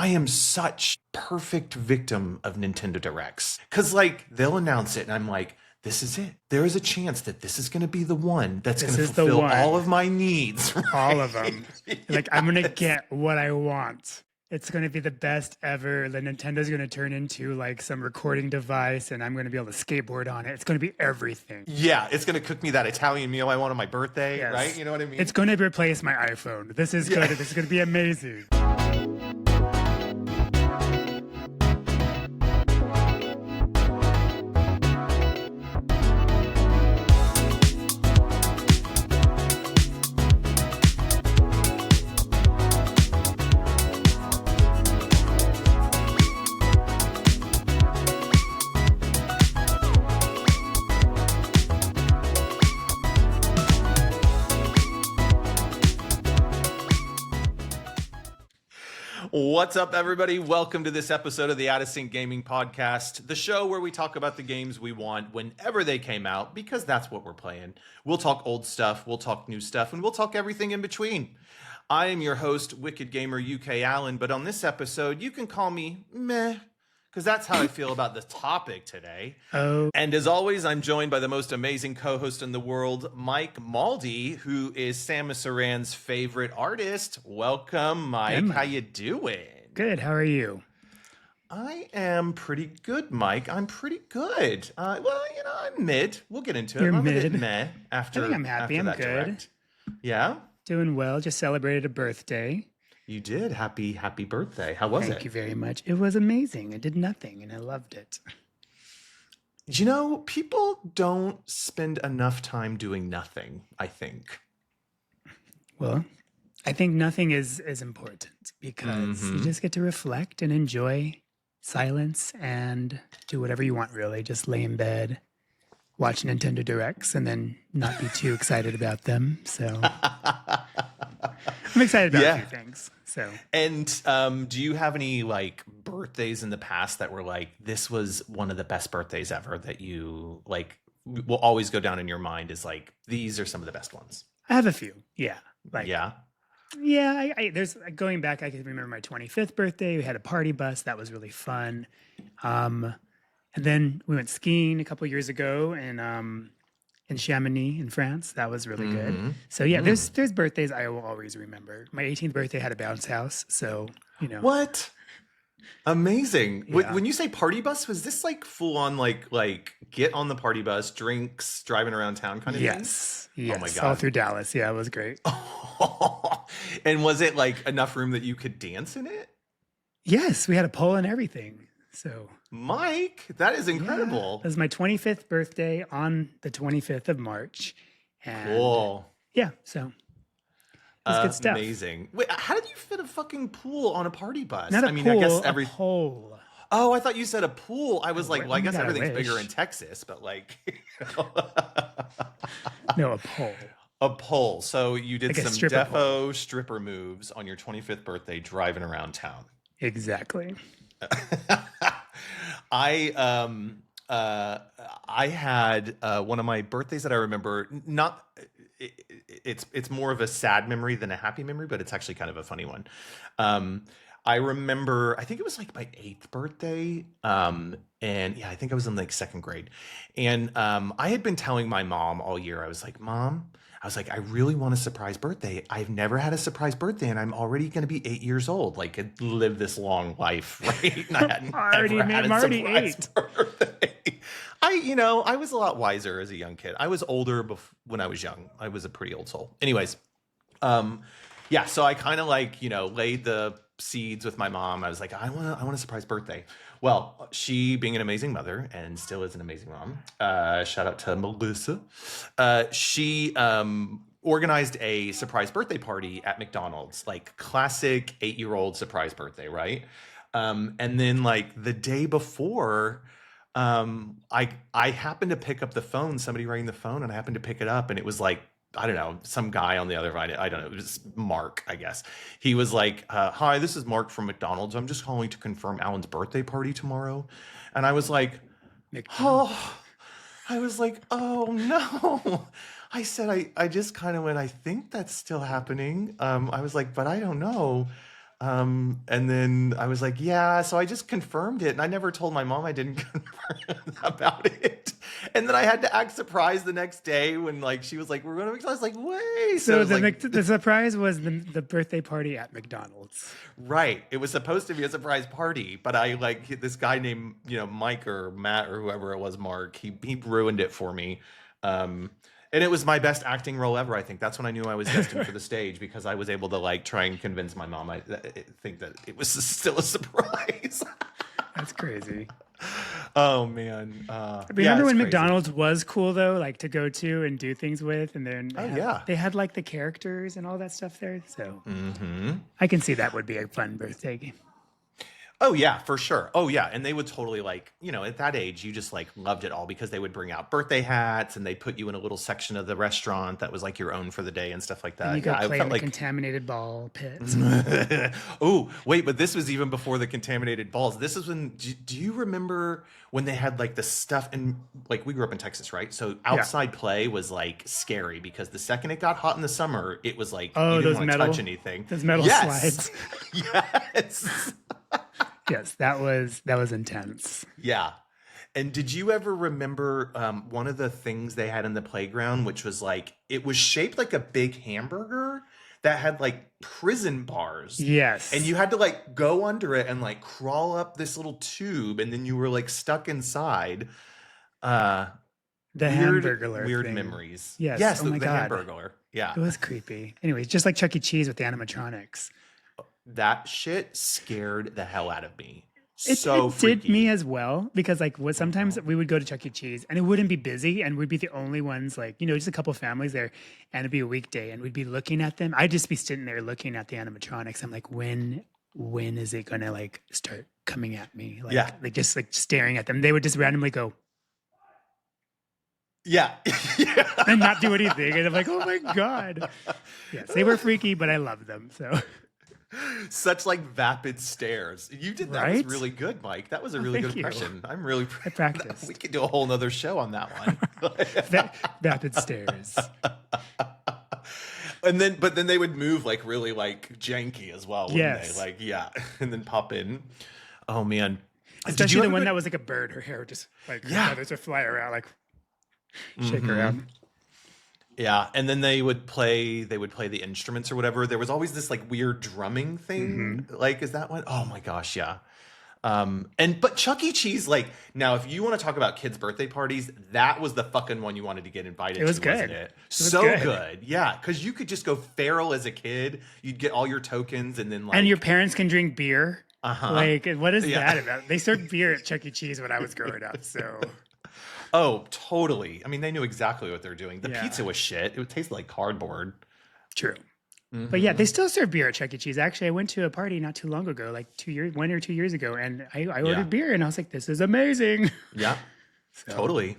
I am such perfect victim of Nintendo Directs. Because, like, they'll announce it, and I'm like, this is it. There is a chance that this is going to be the one that's going to fulfill all of my needs. Right? All of them. Like, I'm going to get what I want. It's going to be the best ever. The Nintendo's going to turn into like some recording device, and I'm going to be able to skateboard on it. It's going to be everything. Yeah, it's going to cook me that Italian meal I want on my birthday, yes. Right? You know what I mean? It's going to replace my iPhone. This is good. This is going to be amazing. What's up, everybody? Welcome to this episode of the Out of Sync Gaming Podcast, the show where we talk about the games we want whenever they came out, because that's what we're playing. We'll talk old stuff, we'll talk new stuff, and we'll talk everything in between. I am your host, WckdGmrUK Allen, but on this episode, you can call me meh, because that's how I feel about the topic today. Oh. And as always, I'm joined by the most amazing co-host in the world, Mike Malldee, who is Samus Aran's favorite artist. Welcome, Mike. How you doing? Good. How are you? I am pretty good, Mike. I'm pretty good. Well, you know, I'm mid. We'll get into it. You're I'm mid. A bit meh after. I think I'm happy. I'm good. Direct. Yeah? Doing well. Just celebrated a birthday. You did. Happy birthday. How was it? Thank you very much. It was amazing. I did nothing and I loved it. You know, people don't spend enough time doing nothing, I think. Well, I think nothing is important because you just get to reflect and enjoy silence and do whatever you want, really. Just lay in bed, watch Nintendo Directs, and then not be too excited about them. So I'm excited about a few things. So, and do you have any like birthdays in the past that were like, this was one of the best birthdays ever that you like will always go down in your mind as like, these are some of the best ones? I have a few. Yeah. Like, yeah. There's going back. I can remember my 25th birthday. We had a party bus. That was really fun. And then we went skiing a couple years ago in Chamonix in France. That was really good. So yeah, there's birthdays I will always remember. My 18th birthday had a bounce house. So, you know. What? Amazing. Yeah. When you say party bus, was this like full on like get on the party bus, drinks, driving around town kind of thing? Yes. Oh my God. All through Dallas. Yeah, it was great. And was it like enough room that you could dance in it? Yes, we had a pole and everything. So Mike, that is incredible. Yeah, it was my 25th birthday on the 25th of March. And cool. Yeah, so it was good stuff. Amazing. Wait, how did you fit a fucking pool on a party bus? Not a pool, I guess a pole. Oh, I thought you said a pool. I was like, well, I guess everything's wish. bigger in Texas, but like No, a pole. A pole. So you did like some defo stripper moves on your 25th birthday driving around town. Exactly. I had one of my birthdays that I remember. It's more of a sad memory than a happy memory, but it's actually kind of a funny one. I remember, I think it was like my 8th birthday. And yeah, I think I was in like 2nd grade. And I had been telling my mom all year, I was like, Mom, I really want a surprise birthday. I've never had a surprise birthday, and I'm already going to be 8 years old. Like, I'd lived this long life, right? And I hadn't I'm already 8. Birthday. I was a lot wiser as a young kid. I was older when I was young. I was a pretty old soul. Anyways, yeah. So I kind of like laid the seeds with my mom. I was like, I want a surprise birthday. Well, she, being an amazing mother and still is an amazing mom, shout out to Melissa, she organized a surprise birthday party at McDonald's, like classic 8-year-old surprise birthday, right? And then like the day before, I happened to pick up the phone, somebody rang the phone, and I happened to pick it up, and it was like, I don't know, some guy on the other line. I don't know. It was Mark, I guess. He was like, hi, this is Mark from McDonald's. I'm just calling to confirm Alan's birthday party tomorrow. And I was like, oh no. I said, I just kind of went, I think that's still happening. I was like, but I don't know. And then I was like, yeah, so I just confirmed it. And I never told my mom I didn't confirm about it. And then I had to act surprised the next day when like she was like, we're going to McDonald's. I was like, wait. So the, like, the surprise was the birthday party at McDonald's. right. It was supposed to be a surprise party, but I like this guy named, Mike or Matt or whoever it was, Mark, he ruined it for me. And it was my best acting role ever. I think that's when I knew I was destined for the stage, because I was able to like try and convince my mom. I think that it was still a surprise. That's crazy. Oh man! Remember when McDonald's was cool though, like to go to and do things with, and then they had like the characters and all that stuff there. So I can see that would be a fun birthday game. Oh yeah, for sure. Oh yeah, and they would totally like, at that age, you just like loved it all, because they would bring out birthday hats and they put you in a little section of the restaurant that was like your own for the day and stuff like that. And you could play in the contaminated ball pits. Oh wait, but this was even before the contaminated balls. This is when. Do you remember when they had like the stuff, and like we grew up in Texas, right? So outside play was like scary, because the second it got hot in the summer, it was like you didn't want to touch anything. Those metal slides. Yes. Yes, that was intense. Yeah. And did you ever remember one of the things they had in the playground, which was like, it was shaped like a big hamburger that had like prison bars. Yes. And you had to like go under it and like crawl up this little tube, and then you were like stuck inside. The Hamburglar weird thing. Memories. Yes. Yes, oh the my God. Hamburglar. Yeah. It was creepy. Anyways, just like Chuck E. Cheese with the animatronics. That shit scared the hell out of me. It freaky. did me as well, because like sometimes we would go to Chuck E. Cheese and it wouldn't be busy, and we'd be the only ones, like, just a couple families there, and it'd be a weekday and we'd be looking at them. I'd just be sitting there looking at the animatronics. I'm like, when is it gonna like start coming at me? Like, like just like staring at them. They would just randomly go, yeah. and not do anything. And I'm like, oh my God. Yes, they were freaky, but I loved them. So such like vapid stares. You did that. Right? Was really good, Mike. That was a really good impression. I'm really I practiced. We could do a whole nother show on that one. Vapid stares. But then they would move like really like janky as well, wouldn't Yes. they? Like, yeah. And then pop in. Oh man. Especially the one that was like a bird. Her hair would just like feathers would fly around, like shake around. Yeah, and then they would play the instruments or whatever. There was always this like weird drumming thing. Like, is that one? Oh my gosh, yeah. But Chuck E. Cheese, like, now if you want to talk about kids' birthday parties, that was the fucking one you wanted to get invited to. It was good. Wasn't it? So good. Yeah, because you could just go feral as a kid. You'd get all your tokens, and then like, and your parents can drink beer. Like, what is that about? They served beer at Chuck E. Cheese when I was growing up, so. Oh, totally. I mean, they knew exactly what they're doing. The pizza was shit. It would taste like cardboard. True. But yeah, they still serve beer at Chuck E. Cheese. Actually, I went to a party not too long ago, like 1 or 2 years ago, and I ordered beer, and I was like, this is amazing. Yeah, totally.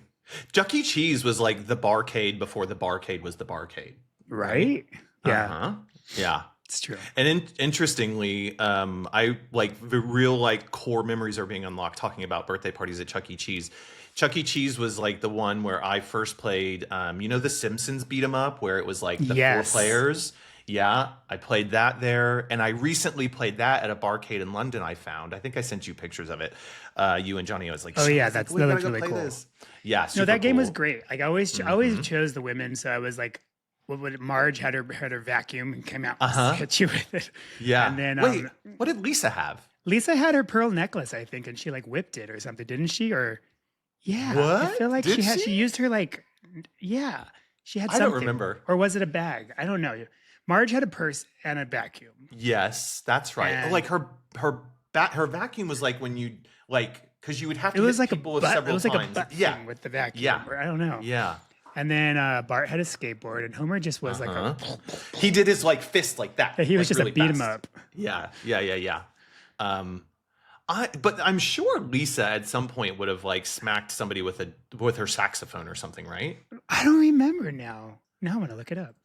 Chuck E. Cheese was like the barcade before the barcade was the barcade. Right? Yeah. Yeah. It's true. And interestingly, I like the real like core memories are being unlocked talking about birthday parties at Chuck E. Cheese. Chuck E. Cheese was like the one where I first played, the Simpsons beat 'em up, where it was like the 4 players. Yeah, I played that there. And I recently played that at a barcade in London I found. I think I sent you pictures of it. You and Johnny, I was like, oh yeah, that looks really cool. This. Yeah, no, that game was great. Like I always chose the women, so I was like, Marge had her vacuum and came out and hit you with it. Yeah. And then wait, what did Lisa have? Lisa had her pearl necklace, I think, and she like whipped it or something, didn't she? Or yeah, what? I feel like she used her like she had something. I don't remember. Or was it a bag? I don't know. Marge had a purse and a vacuum. Yes, that's right. And like her vacuum was like when you like because you would have to. It was like people several times. It was like a butt thing with the vacuum. Yeah, or I don't know. Yeah. And then Bart had a skateboard, and Homer just was like a. He did his like fist like that. He was like, just really a beat him up. Yeah. But I'm sure Lisa at some point would have like smacked somebody with her saxophone or something, right? I don't remember now. Now I'm gonna look it up.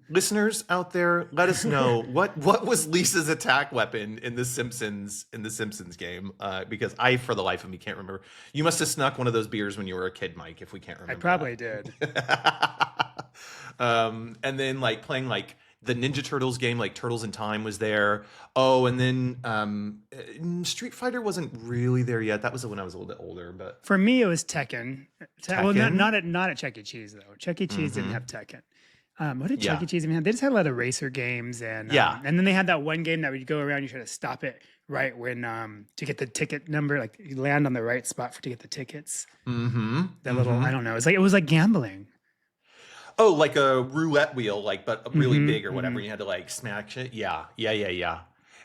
Listeners out there, let us know what was Lisa's attack weapon in the Simpsons game? Because I, for the life of me, can't remember. You must have snuck one of those beers when you were a kid, Mike. If we can't remember, I probably did. And then like playing like the Ninja Turtles game, like Turtles in Time, was there. Oh, and then Street Fighter wasn't really there yet. That was when I was a little bit older. But For me, it was Tekken. Well, Tekken? not at Chuck E. Cheese though. Chuck E. Cheese didn't have Tekken. What did Yeah. Chuck E. Cheese even have? They just had a lot of racer games, and Yeah. and then they had that one game that would go around. You try to stop it right when to get the ticket number, like you land on the right spot to get the tickets. That little, I don't know. It was like gambling. Oh, like a roulette wheel, like but really big or whatever. You had to like smash it. Yeah.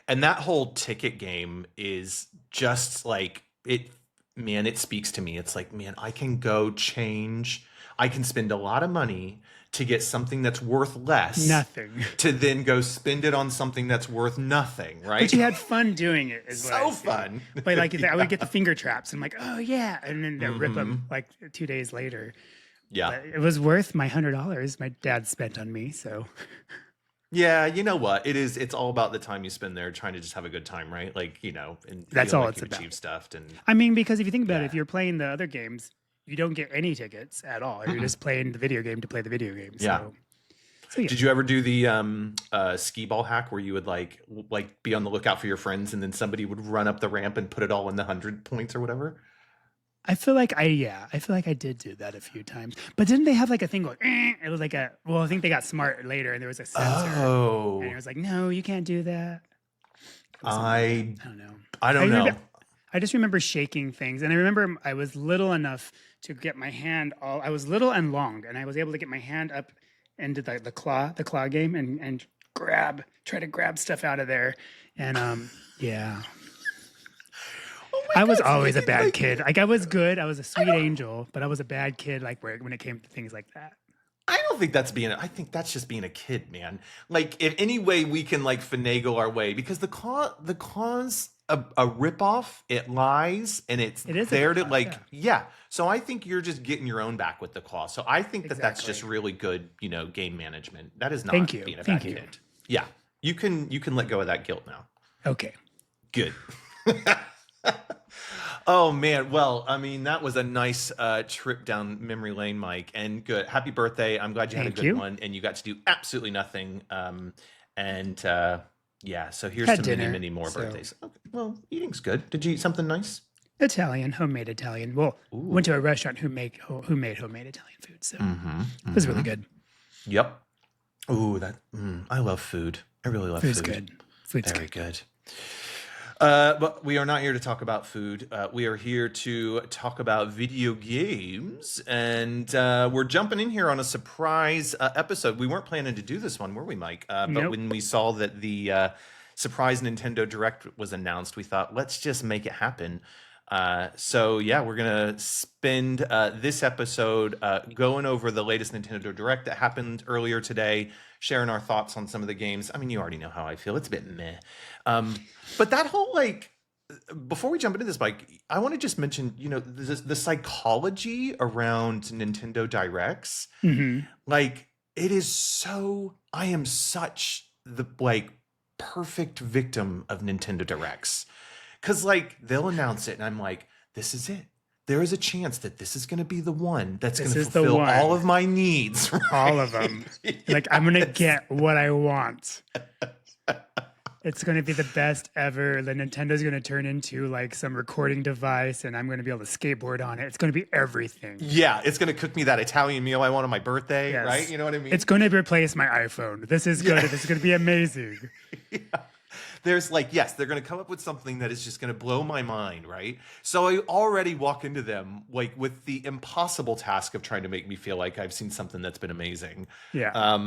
And that whole ticket game is just like it. Man, it speaks to me. It's like, man, I can go change. I can spend a lot of money to get something that's worth less. Nothing. To then go spend it on something that's worth nothing, right? But you had fun doing it. Is So fun. But like I would get the finger traps. And I'm like, oh yeah, and then they rip them like 2 days later. Yeah. But it was worth my $100 my dad spent on me. So. Yeah, you know what? It's all about the time you spend there trying to just have a good time, right? Like, and that's feel all like it's you've about. achieved stuff. And I mean, because if you think about it, if you're playing the other games, you don't get any tickets at all. You're just playing the video game to play the video game. Yeah. So yeah. Did you ever do the skee ball hack where you would like be on the lookout for your friends and then somebody would run up the ramp and put it all in the 100 points or whatever? I feel like I did do that a few times. But didn't they have like a thing going, it was like I think they got smart later and there was a sensor. Oh. And it was like, no, you can't do that. I don't know. I don't know. I just remember shaking things. And I remember I was little enough to get my hand I was little and long, and I was able to get my hand up into the claw game and try to grab stuff out of there. And yeah. I was always a bad kid. Like I was good. I was a sweet angel, but I was a bad kid. Like when it came to things like that. I don't think I think that's just being a kid, man. Like if any way we can like finagle our way, because the claw's a ripoff. It lies and it's there to like, yeah. So I think you're just getting your own back with the claw. So I think that's just really good, game management. That is not being a bad kid. Yeah. You can let go of that guilt now. Okay. Good. Oh man, well, I mean, that was a nice trip down memory lane, Mike, and good. Happy birthday! I'm glad you had a good one, and you got to do absolutely nothing. Yeah, so here's to many more birthdays. Okay, well, eating's good. Did you eat something nice? Homemade Italian. Well, went to a restaurant who made homemade Italian food, so it was really good. Yep. Ooh, I love food. I really love food. Food's very good. But we are not here to talk about food. We are here to talk about video games. And we're jumping in here on a surprise episode. We weren't planning to do this one, were we, Mike? But when we saw that the surprise Nintendo Direct was announced, we thought, let's just make it happen. So, yeah, we're going to spend this episode going over the latest Nintendo Direct that happened earlier today, sharing our thoughts on some of the games. I mean, you already know how I feel. It's a bit meh. But that whole, before we jump into this, Mike, I want to just mention, the psychology around Nintendo Directs. Like, it is so, I am such the, perfect victim of Nintendo Directs. Because, they'll announce it, and I'm like, this is it. There is a chance that this is going to be the one that's going to fulfill all of my needs. Right? All of them. Yes. I'm going to get what I want. It's going to be the best ever. The Nintendo's going to turn into, some recording device, and I'm going to be able to skateboard on it. It's going to be everything. Yeah, it's going to cook me that Italian meal I want on my birthday, right? You know what I mean? It's going to replace my iPhone. This is good. This is going to be amazing. Yeah. There's yes, they're going to come up with something that is just going to blow my mind, right? So I already walk into them with the impossible task of trying to make me feel like I've seen something that's been amazing. Yeah.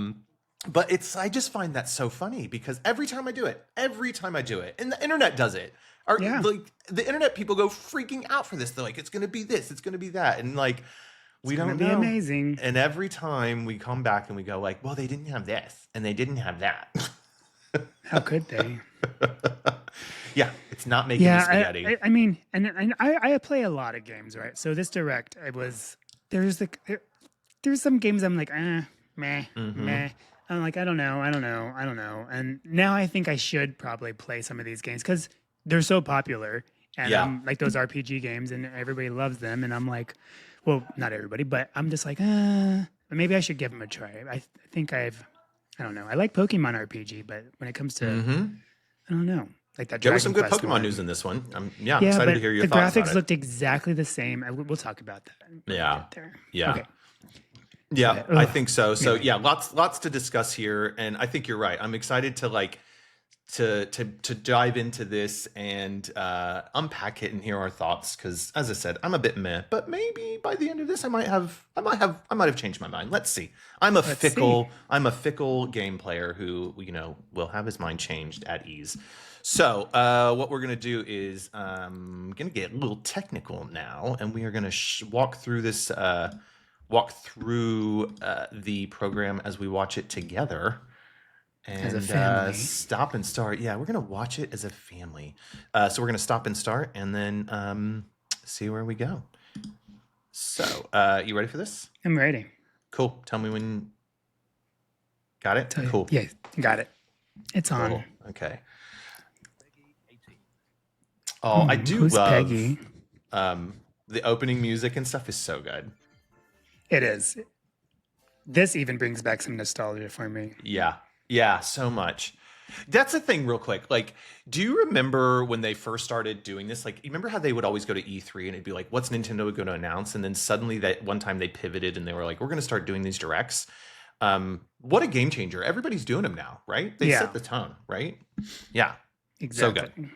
But I just find that so funny because every time I do it, and the internet does it. The internet people go freaking out for this. They're like, it's going to be this, it's going to be that, and we don't know. It's going to be amazing. And every time we come back and we go well, they didn't have this and they didn't have that. How could they? Yeah, it's not making me spaghetti. I mean, and I play a lot of games, right? So this Direct, there's some games I'm like, meh. I'm like, I don't know. And now I think I should probably play some of these games because they're so popular. And like those RPG games and everybody loves them. And I'm like, well, not everybody, but I'm just like, maybe I should give them a try. I think I've I don't know. I like Pokemon RPG, but when it comes to, I don't know, like that. There was Dragon some good Quest Pokemon one. news in this one. I'm Yeah, excited but to hear your the thoughts graphics on it. looked exactly the same. We'll talk about that. when we Yeah. get there. Yeah. Okay. Yeah, I think so. So Anyway. yeah, lots to discuss here, and I think you're right. I'm excited to like to dive into this and unpack it and hear our thoughts. Because as I said, I'm a bit meh, but maybe by the end of this, I might have changed my mind. Let's see. I'm a fickle game player who will have his mind changed at ease. So what we're gonna do is gonna get a little technical now, and we are gonna walk through this. Walk through the program as we watch it together and As a family. stop and start. Yeah, we're gonna watch it as a family. So we're gonna stop and start and then see where we go. So you ready for this? I'm ready. Cool. Tell me when. Got it? Cool. Yeah, got it. It's on. Cool. Okay. Oh, I do Who's love Peggy? The opening music and stuff is so good. It is. This even brings back some nostalgia for me. Yeah, so much. That's the thing, real quick. Like, do you remember when they first started doing this? Like, you remember how they would always go to E3 and it'd be like, what's Nintendo going to announce? And then suddenly that one time they pivoted and they were like, we're going to start doing these directs. What a game changer. Everybody's doing them now, right? They set the tone, right? Yeah. Exactly. So good.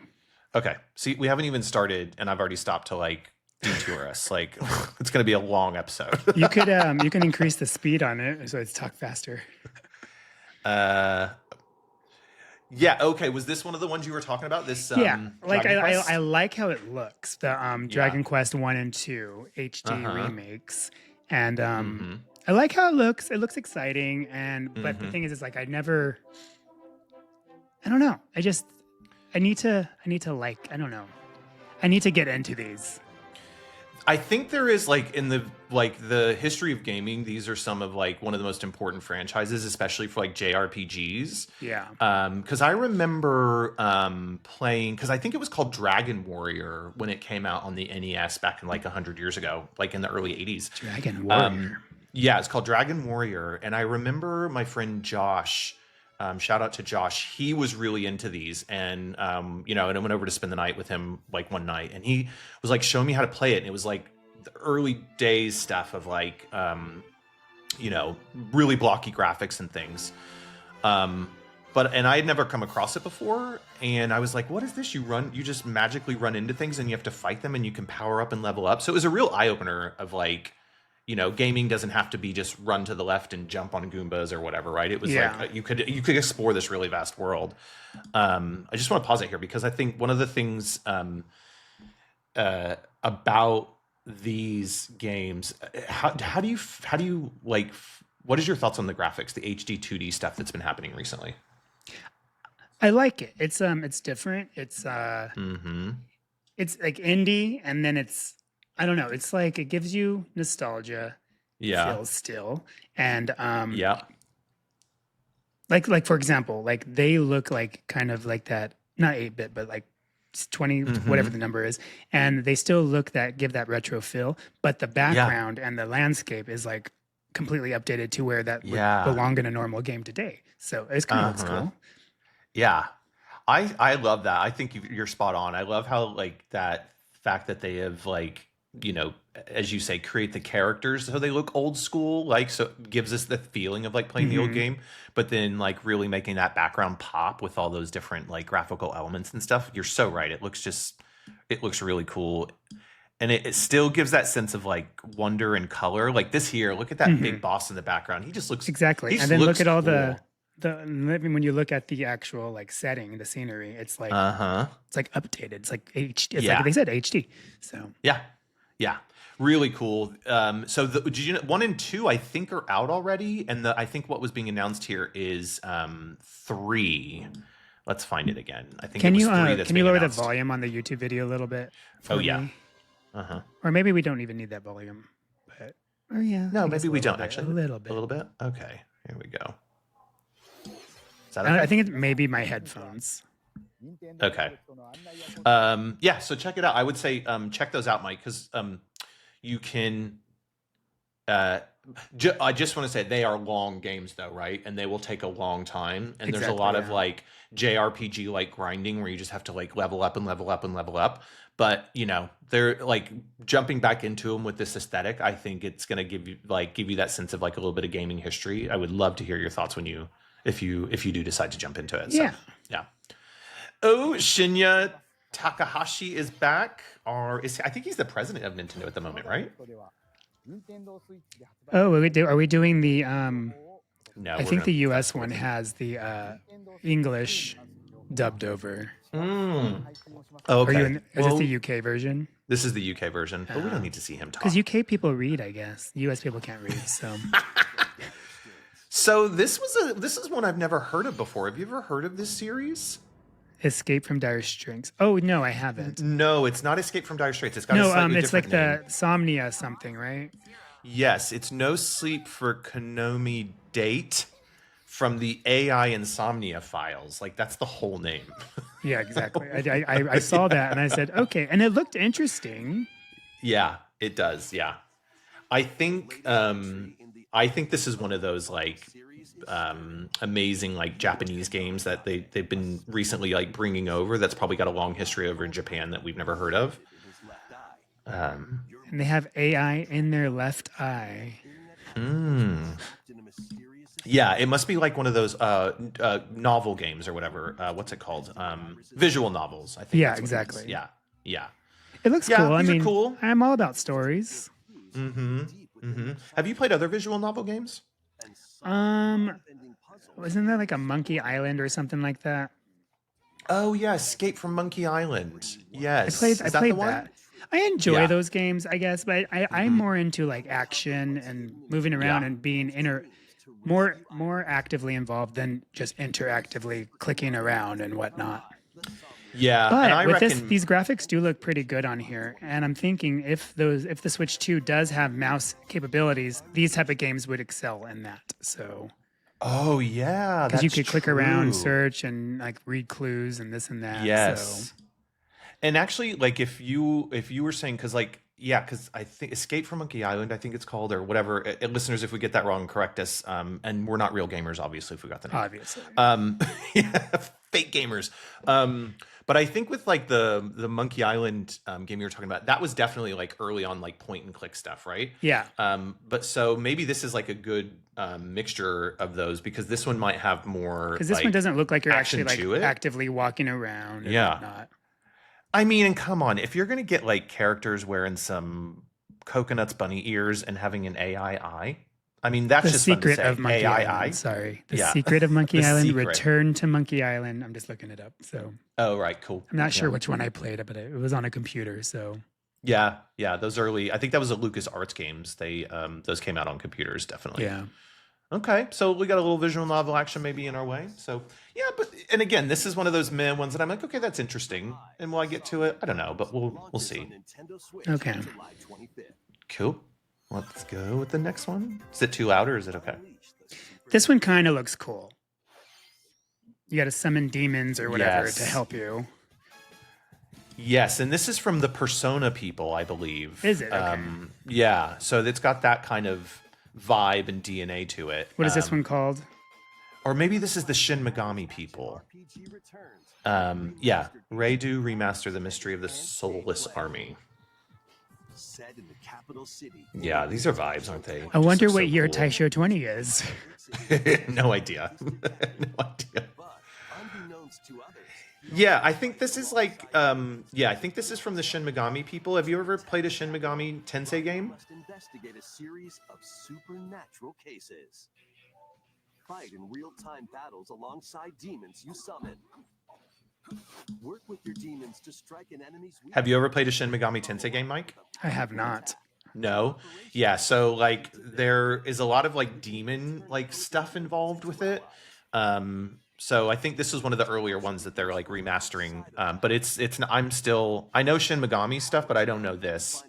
Okay. See, we haven't even started and I've already stopped to like detour us. Like, it's going to be a long episode. You can increase the speed on it so it's talk faster. Yeah. Okay. Was this one of the ones you were talking about? This like Dragon I like how it looks. The Dragon Quest 1 and 2 HD remakes, and I like how it looks. It looks exciting, and but the thing is, it's like I don't know. I need to like, I don't know. I need to get into these. I think there is like in the history of gaming, these are some of like one of the most important franchises, especially for like JRPGs. Yeah. Because I remember playing, because I think it was called Dragon Warrior when it came out on the NES back in like 100 years ago, like in the early 80s. Dragon Warrior. Yeah, it's called Dragon Warrior, and I remember my friend Josh. Shout out to Josh. He was really into these, and and I went over to spend the night with him like one night, and he was like showing me how to play it. And it was like the early days stuff of like really blocky graphics and things. But I had never come across it before, and I was like, what is this? You just magically run into things and you have to fight them and you can power up and level up. So it was a real eye opener of like, gaming doesn't have to be just run to the left and jump on Goombas or whatever, right? It was like you could explore this really vast world. I just want to pause it here because I think one of the things about these games, how do you like? What is your thoughts on the graphics, the HD 2D stuff that's been happening recently? I like it. It's different. It's it's like indie, and then it's, I don't know. It's like it gives you nostalgia. Yeah. Feels still, and yeah. Like for example, like they look like kind of like that, not 8-bit, but like 20, whatever the number is, and they still give that retro feel, but the background and the landscape is like completely updated to where that would belong in a normal game today. So it's kind of looks cool. Yeah, I love that. I think you're spot on. I love how like that fact that they have like, as you say, create the characters so they look old school, like, so it gives us the feeling of like playing the old game, but then like really making that background pop with all those different like graphical elements and stuff. You're so right. It looks really cool. And it still gives that sense of like wonder and color. Like this here, look at that big boss in the background. He just looks exactly. And then look at all the when you look at the actual like setting, the scenery, it's like it's like updated. It's like HD. It's like they said HD. So yeah, really cool. So did you know 1 and 2 I think are out already, and I think what was being announced here is 3. Let's find it again. I think it was 3 that's can you being lower announced. the volume on the YouTube video a little bit? Oh yeah. Me? Or maybe we don't even need that volume. But no, maybe we don't actually. A little bit. A little bit. Okay, here we go. Is that I think it may be my headphones. Okay. Yeah, so check it out. I would say check those out, Mike, because you can I just want to say they are long games though, right? And they will take a long time. And there's a lot of like JRPG like grinding where you just have to like level up and level up and level up. But you know, they're like jumping back into them with this aesthetic. I think it's gonna give you that sense of like a little bit of gaming history. I would love to hear your thoughts when you if you do decide to jump into it. So, yeah. Oh, Shinya Takahashi is back. I think he's the president of Nintendo at the moment, right? Oh, are we doing the No, I think the US one has the English dubbed over. Oh, okay. Is this the UK version? This is the UK version, but we don't need to see him talk. Because UK people read, I guess. US people can't read, so. So this is one I've never heard of before. Have you ever heard of this series? Escape from Dire Straits. Oh no, I haven't. No, it's not Escape from Dire Straits. It's got a slightly it's like different name. the Somnia something, right? Yes, it's No Sleep for Kaname Date from the AI Insomnia files. Like that's the whole name. Yeah, exactly. I saw that and I said, okay, and it looked interesting. Yeah, it does. Yeah, I think this is one of those like amazing like Japanese games that they've been recently like bringing over. That's probably got a long history over in Japan that we've never heard of. And they have AI in their left eye. Yeah, it must be like one of those novel games or whatever. What's it called? Visual novels, I think. Yeah, exactly. Yeah. It looks cool. I mean, cool. I'm all about stories. Have you played other visual novel games? Wasn't there like a Monkey Island or something like that? Oh yeah, Escape from Monkey Island. Yes, I played that. I enjoy those games, I guess, but I'm more into like action and moving around and being more actively involved than just interactively clicking around and whatnot. Yeah, but and I reckon these graphics do look pretty good on here, and I'm thinking if the Switch 2 does have mouse capabilities, these type of games would excel in that. So. Oh yeah, because you could click around, search, and like read clues and this and that. Yes. So. And actually, like if you were saying, because I think Escape from Monkey Island, I think it's called, or whatever. Listeners, if we get that wrong, correct us. And we're not real gamers, obviously, if we got the name. Obviously. Fake gamers. But I think with like the Monkey Island game you were talking about, that was definitely like early on like point and click stuff, right? Yeah. But so maybe this is like a good mixture of those, because this one might have more. Because this one doesn't look like you're actually like it. actively walking around. And whatnot. I mean, and come on, if you're gonna get like characters wearing some coconuts bunny ears and having an AI eye, I mean that's the just secret fun to say. of Monkey AI Island. eye. Sorry, the secret of Monkey Island. Secret. Return to Monkey Island. I'm just looking it up. So. Oh right, cool. I'm not sure which one I played, but it was on a computer. So. Yeah, those early. I think that was a LucasArts games. They those came out on computers, definitely. Yeah. Okay, so we got a little visual novel action maybe in our way. So yeah, but and again, this is one of those ones that I'm like, okay, that's interesting. And will I get to it? I don't know, but we'll see. Okay. Cool. Let's go with the next one. Is it too loud or is it okay? This one kind of looks cool. You got to summon demons or whatever to help you. Yes, and this is from the Persona people, I believe. Is it? Okay. Yeah, so it's got that kind of vibe and DNA to it. What is this one called? Or maybe this is the Shin Megami people. Yeah, RAIDOU Remaster: The Mystery of the Soulless Army. Yeah, these are vibes, aren't they? I wonder what year Taisho 20 is. No idea. No idea. Yeah, I think this is like, I think this is from the Shin Megami people. Have you ever played a Shin Megami Tensei game? Investigate a series of supernatural cases. Fight in real-time battles alongside demons you summon. Work with your demons to strike an enemy's weak. Have you ever played a Shin Megami Tensei game, Mike? I have not. No? Yeah, so like there is a lot of like demon like stuff involved with it. So I think this is one of the earlier ones that they're like remastering. But I know Shin Megami stuff, but I don't know this.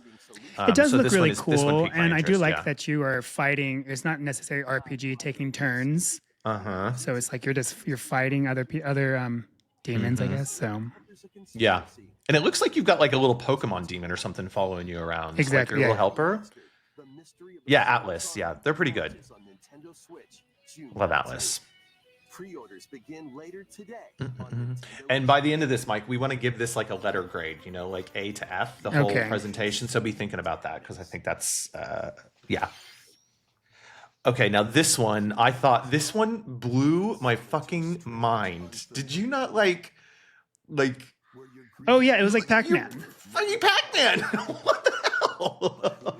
It does look really cool, and I do like that you are fighting. It's not necessarily RPG taking turns. So it's like you're fighting other demons, I guess. So yeah, and it looks like you've got like a little Pokemon demon or something following you around. Exactly, like your little helper. Yeah, Atlas. Yeah, they're pretty good. On Nintendo Switch, June Love 19th. Atlas. Pre-orders begin later today. And by the end of this, Mike, we want to give this like a letter grade, you know, like A to F, the whole Okay. presentation. So be thinking about that because I think that's, yeah. Okay, now this one, I thought this one blew my fucking mind. Did you not like? Oh yeah, it was like Pac-Man. Fucking Pac-Man! What the hell?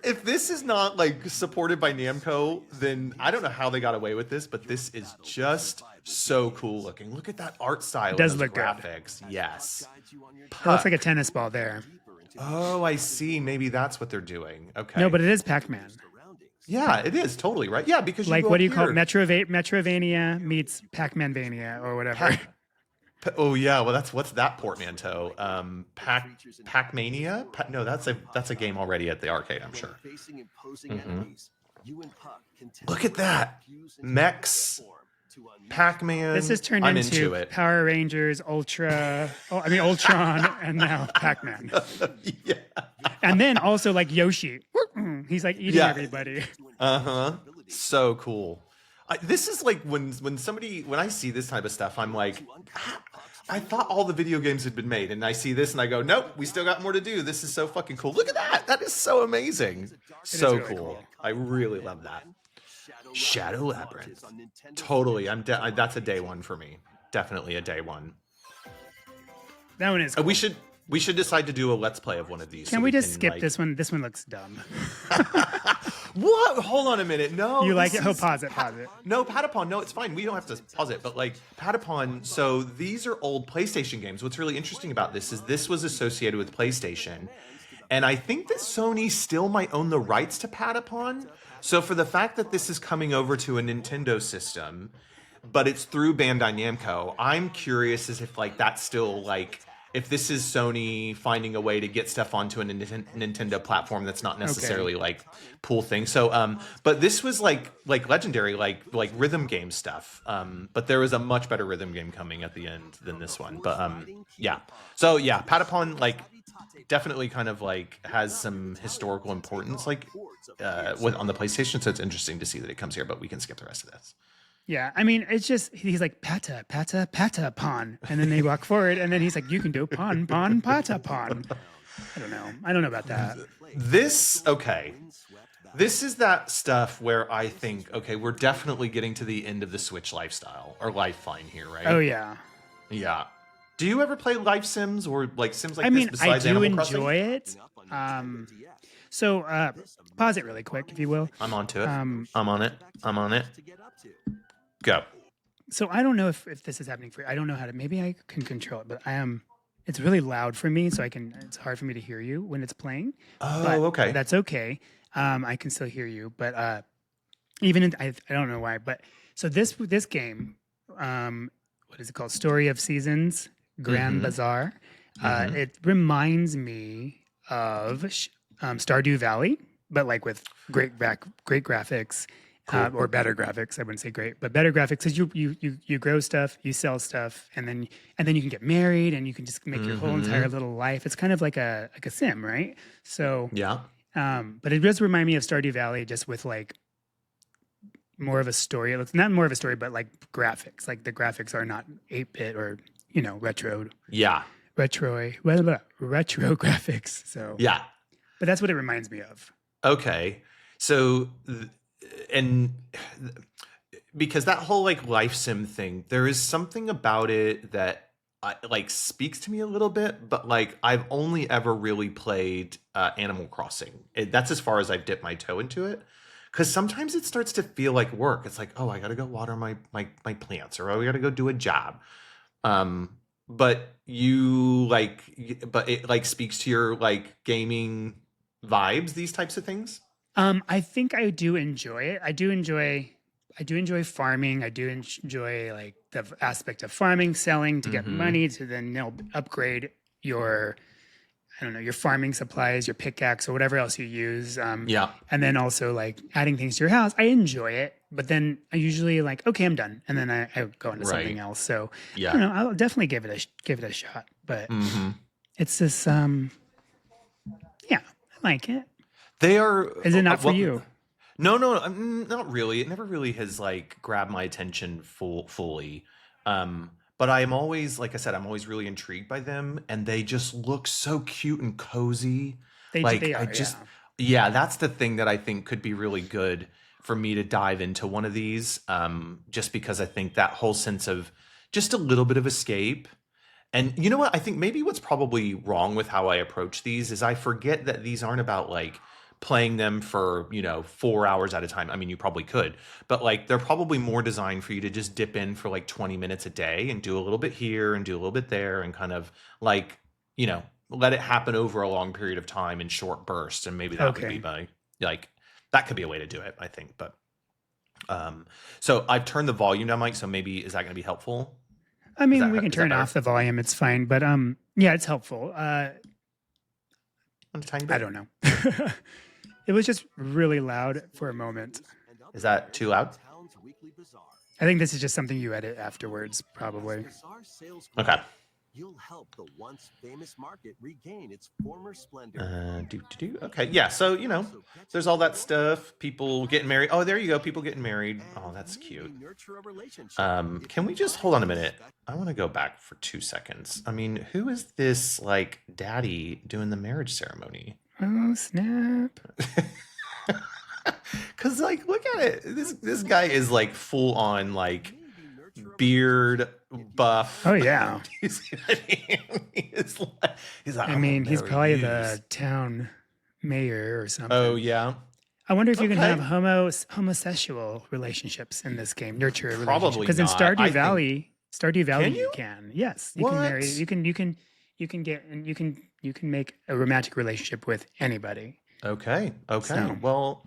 If this is not like supported by Namco, then I don't know how they got away with this, but this is just so cool looking. Look at that art style. It does and those look good. graphics. Yes. It looks like a tennis ball there. Oh, I see. Maybe that's what they're doing. Okay. No, but it is Pac-Man. yeah, it is totally right. Yeah, because you Like go what up do you call it? here. Metrovania meets Pac-Man-vania or whatever. Oh yeah, well what's that portmanteau? Pac-Mania? No, that's a game already at the arcade, I'm sure. Look at that. Mechs, Pac-Man. This has turned I'm into it. Power Rangers, Ultron, and now Pac-Man. Yeah. And then also like Yoshi. He's like eating Yeah. everybody. Uh-huh. So cool. This is like when I see this type of stuff, I'm like, I thought all the video games had been made, and I see this and I go, nope, we still got more to do. This is so fucking cool. Look at that. That is so amazing. So really cool. cool. I really love that. Shadow Labyrinth. Totally. That's a day one for me. Definitely a day one. That one is cool. We should decide to do a let's play of one of these. Can so we just skip like- this one? This one looks dumb. What? Hold on a minute. No. You like this it? Oh, is- pause it. No, Patapon. No, it's fine. We don't have to pause it. But like Patapon, so these are old PlayStation games. What's really interesting about this is this was associated with PlayStation. And I think that Sony still might own the rights to Patapon. So for the fact that this is coming over to a Nintendo system, but it's through Bandai Namco, I'm curious as if like that's still like, if this is Sony finding a way to get stuff onto a Nintendo platform that's not necessarily like pool thing. So, but this was like legendary, like rhythm game stuff. But there was a much better rhythm game coming at the end than this one. But yeah. So yeah, Patapon like definitely kind of like has some historical importance like on the PlayStation. So it's interesting to see that it comes here. But we can skip the rest of this. Yeah, I mean, it's just, he's like, Patapon. And then they walk forward, and then he's like, you can do Patapon. I don't know about that. This is that stuff where I think, okay, we're definitely getting to the end of the Switch lifestyle or lifeline here, right? Oh, yeah. Yeah. Do you ever play life sims or like sims like I mean, this I besides do Animal Crossing? enjoy it. So pause it really quick, if you will. I'm onto it. I'm on it. Go. So I don't know if this is happening for you. I don't know how to, maybe I can control it, but it's really loud for me, so it's hard for me to hear you when it's playing. Oh, But okay. That's okay. I can still hear you, but I don't know why, but so this game, what is it called? Story of Seasons, Grand Bazaar. It reminds me of Stardew Valley, but like with great graphics. Or better graphics. I wouldn't say great, but better graphics. Because you grow stuff, you sell stuff, and then you can get married, and you can just make your whole entire little life. It's kind of like a sim, right? So Yeah. But it does remind me of Stardew Valley, just with like more of a story. It's not more of a story, but like graphics. Like the graphics are not 8-bit or retro. Yeah. Retro graphics. So Yeah. but that's what it reminds me of. Okay. So and because that whole like life sim thing, there is something about it that like speaks to me a little bit, but like I've only ever really played Animal Crossing. That's as far as I've dipped my toe into it. Because sometimes it starts to feel like work. It's like, oh, I got to go water my plants, or oh, I got to go do a job. But it like speaks to your like gaming vibes, these types of things. I think I do enjoy it. I do enjoy farming. I do enjoy like the aspect of farming, selling to get money to then upgrade your, your farming supplies, your pickaxe or whatever else you use. Yeah. And then also like adding things to your house. I enjoy it, but then I usually like, okay, I'm done. And then I go into something else. So Yeah. I don't know, I'll definitely give it a shot, but it's this, yeah, I like it. They are. Is it not for you? No, not really. It never really has like grabbed my attention fully. But I'm always, like I said, I'm always really intrigued by them, and they just look so cute and cozy. They are, Yeah, that's the thing that I think could be really good for me to dive into one of these. Just because I think that whole sense of just a little bit of escape. And you know what? I think maybe what's probably wrong with how I approach these is I forget that these aren't about like playing them for, 4 hours at a time. I mean, you probably could, but like they're probably more designed for you to just dip in for like 20 minutes a day and do a little bit here and do a little bit there and kind of like, let it happen over a long period of time in short bursts. And maybe that would be that could be a way to do it, I think. But so I've turned the volume down, Mike. So maybe is that going to be helpful? I mean, we can turn off the volume. It's fine. But yeah, it's helpful. A tiny bit? I don't know. It was just really loud for a moment. Is that too loud? I think this is just something you edit afterwards, probably. Okay. You'll help the once famous market regain its former splendor. Okay, yeah. So there's all that stuff. People getting married. Oh, there you go. People getting married. Oh, that's cute. Can we just hold on a minute? I want to go back for 2 seconds. I mean, who is this like daddy doing the marriage ceremony? Oh snap! Because like, look at it. This guy is like full on like beard buff. Oh yeah. He's like, I mean, he's probably the town mayor or something. Oh yeah. I wonder if you can have homosexual relationships in this game, nurture a relationship. Probably because in not. Stardew Valley, Can you? you can. Yes, you What? can marry. You can make a romantic relationship with anybody. Okay. So- Well,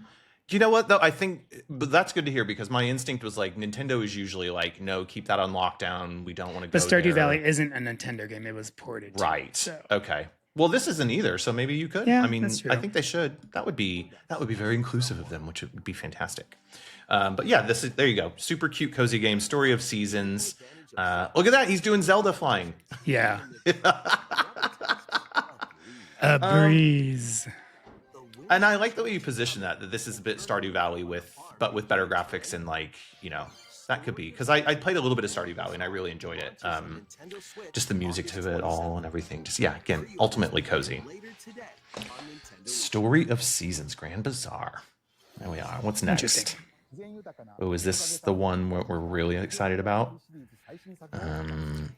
you know what though? I think, but that's good to hear because my instinct was like Nintendo is usually like, no, keep that on lockdown. We don't want to go But Stardew there. Valley isn't a Nintendo game; it was ported. Right. So. Okay. Well, this isn't either, so maybe you could. Yeah, I mean, that's true. I think they should. That would be very inclusive of them, which would be fantastic. But yeah, there you go. Super cute, cozy game. Story of Seasons. Look at that. He's doing Zelda flying. Yeah. A breeze. And I like the way you position that this is a bit Stardew Valley but with better graphics and like, that could be. Because I played a little bit of Stardew Valley and I really enjoyed it. Just the music to it all and everything. Just, yeah, again, ultimately cozy. Story of Seasons, Grand Bazaar. There we are. What's next? Interesting. Oh, is this the one we're really excited about?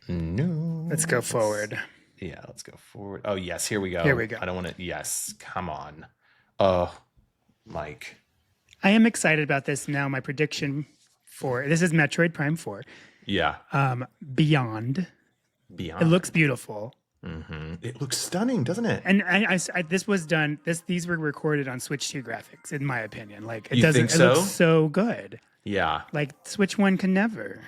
No. Let's go forward. Yeah, let's go forward. Oh, yes, here we go. Here we go. I don't want to. Yes, come on. Oh, Mike. I am excited about this now. My prediction for this is Metroid Prime 4. Yeah. Beyond. Beyond. It looks beautiful. Mm-hmm. It looks stunning, doesn't it? And this was done. These were recorded on Switch 2 graphics, in my opinion. Like it You doesn't. think so? It looks so good. Yeah. Like Switch 1 can never.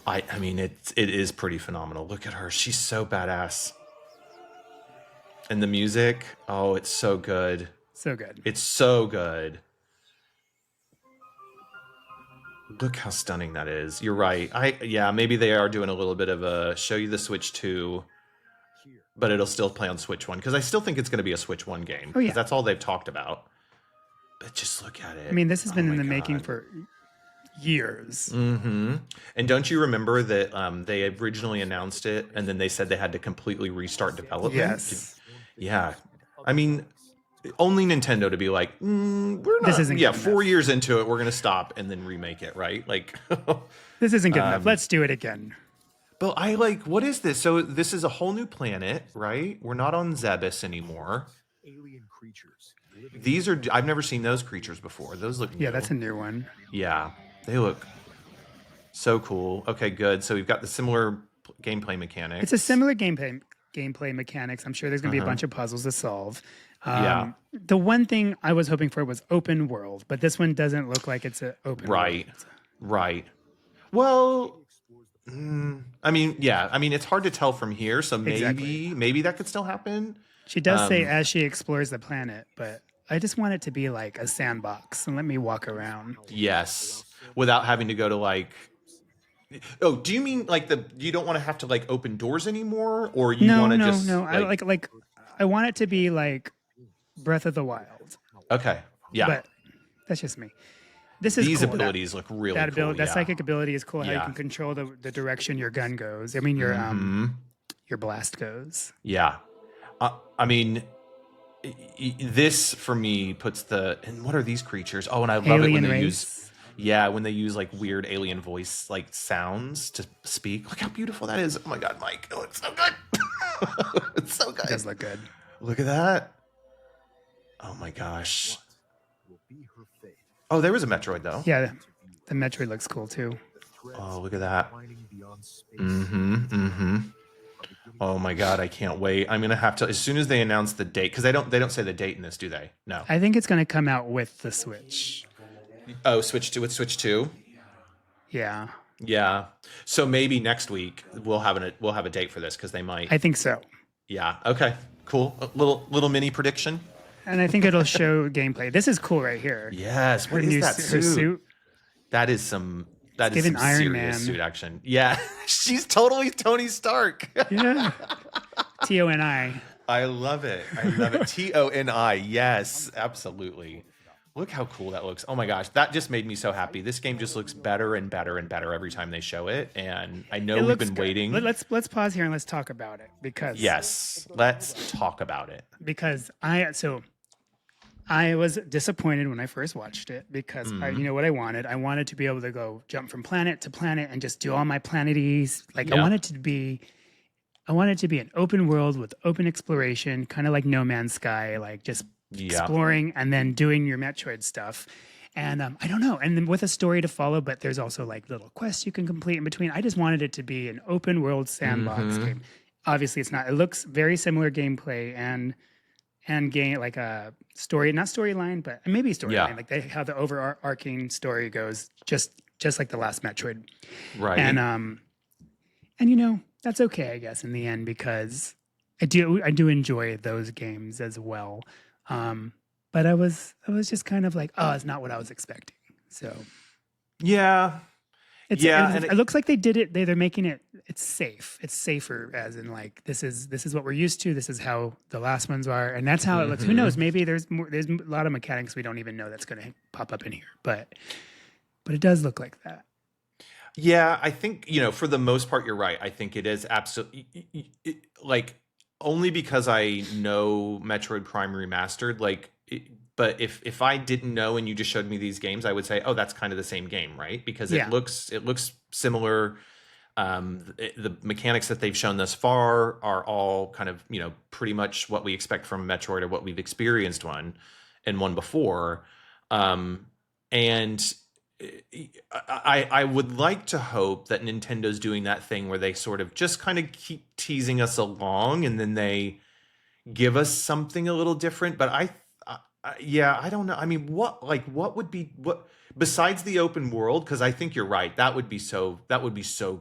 I mean, it is pretty phenomenal. Look at her. She's so badass. And the music, oh, it's so good. So good. It's so good. Look how stunning that is. You're right. Maybe they are doing a little bit of a show you the Switch 2, but it'll still play on Switch 1 because I still think it's going to be a Switch 1 game. Oh, yeah. That's all they've talked about. But just look at it. I mean, this has been Oh in the my making God. for years. Mm-hmm. And don't you remember that they originally announced it and then they said they had to completely restart development? Yes. Yeah. I mean, only Nintendo to be like, we're not. This isn't good 4 enough. years into it, we're going to stop and then remake it, right? Like, This isn't good enough. Let's do it again. but I like, what is this? So this is a whole new planet, right? We're not on Zebes anymore. Alien creatures. These are, I've never seen those creatures before. Those look new. Yeah, that's a new one. Yeah, they look so cool. Okay, good. So we've got the similar gameplay mechanics. It's a similar gameplay mechanics. I'm sure there's going to be a bunch of puzzles to solve. Yeah. The one thing I was hoping for was open world, but this one doesn't look like it's an open Right. world. Right. Well, I mean, yeah. I mean, it's hard to tell from here, so Exactly. maybe that could still happen. She does say as she explores the planet, but I just want it to be like a sandbox and let me walk around. Yes, without having to go to like. Oh, do you mean like you don't want to have to like open doors anymore, or you want to just No. I want it to be like Breath of the Wild. Okay. Yeah. But that's just me. This is These cool. abilities look really that cool. That yeah. psychic ability is cool. How you Yeah. can control the direction your gun goes. I mean, your blast goes. Yeah. I mean, this for me puts and what are these creatures? Oh, and I love it when they use when they use like weird alien voice like sounds to speak. Look how beautiful that is. Oh my god, Mike, it looks so good. It's so good. It does look good. Look at that. Oh my gosh. Oh, there was a Metroid though. Yeah, the Metroid looks cool too. Oh, look at that. Oh my god, I can't wait. I'm gonna have to, as soon as they announce the date, because they don't say the date in this, do they? No. I think it's gonna come out with the Switch. Oh, Switch 2 with Switch 2? Yeah. Yeah. So maybe next week we'll have a date for this, because they might. I think so. Yeah. Okay. Cool. A little mini prediction. And I think it'll show gameplay. This is cool right here. Yes. What is that her suit? That is some. That is some Iron serious Man suit action. Yeah, she's totally Tony Stark. Yeah. TONI. I love it. I love it. TONI. Yes, absolutely. Look how cool that looks. Oh my gosh, that just made me so happy. This game just looks better and better and better every time they show it. And I know we've been waiting. Let's pause here and let's talk about it because yes, let's talk about it. Because I was disappointed when I first watched it because you know what I wanted? I wanted to be able to go jump from planet to planet and just do all my planeties. Like I wanted to be an open world with open exploration, kind of like No Man's Sky, like just exploring and then doing your Metroid stuff. And I don't know. And then with a story to follow, but there's also like little quests you can complete in between. I just wanted it to be an open world sandbox game. Obviously it's not. It looks very similar gameplay and game like a story, not storyline, but maybe storyline, like how the overarching story goes, just like the last Metroid, right? And you know that's okay, I guess, in the end because I do enjoy those games as well. But I was just kind of like, oh, it's not what I was expecting. So yeah. It looks like they did it. They're making it. It's safe. It's safer, as in like this is what we're used to. This is how the last ones are, and that's how it looks. Who knows? Maybe there's more. There's a lot of mechanics we don't even know that's going to pop up in here, but it does look like that. Yeah, I think for the most part, you're right. I think it is absolutely like only because I know Metroid Prime Remastered, like. But if I didn't know and you just showed me these games, I would say, oh, that's kind of the same game, right? Because it looks similar. The mechanics that they've shown thus far are all kind of pretty much what we expect from Metroid or what we've experienced one before. And I would like to hope that Nintendo's doing that thing where they sort of just kind of keep teasing us along and then they give us something a little different. But I don't know. I mean, what would be besides the open world? Because I think you're right. That would be so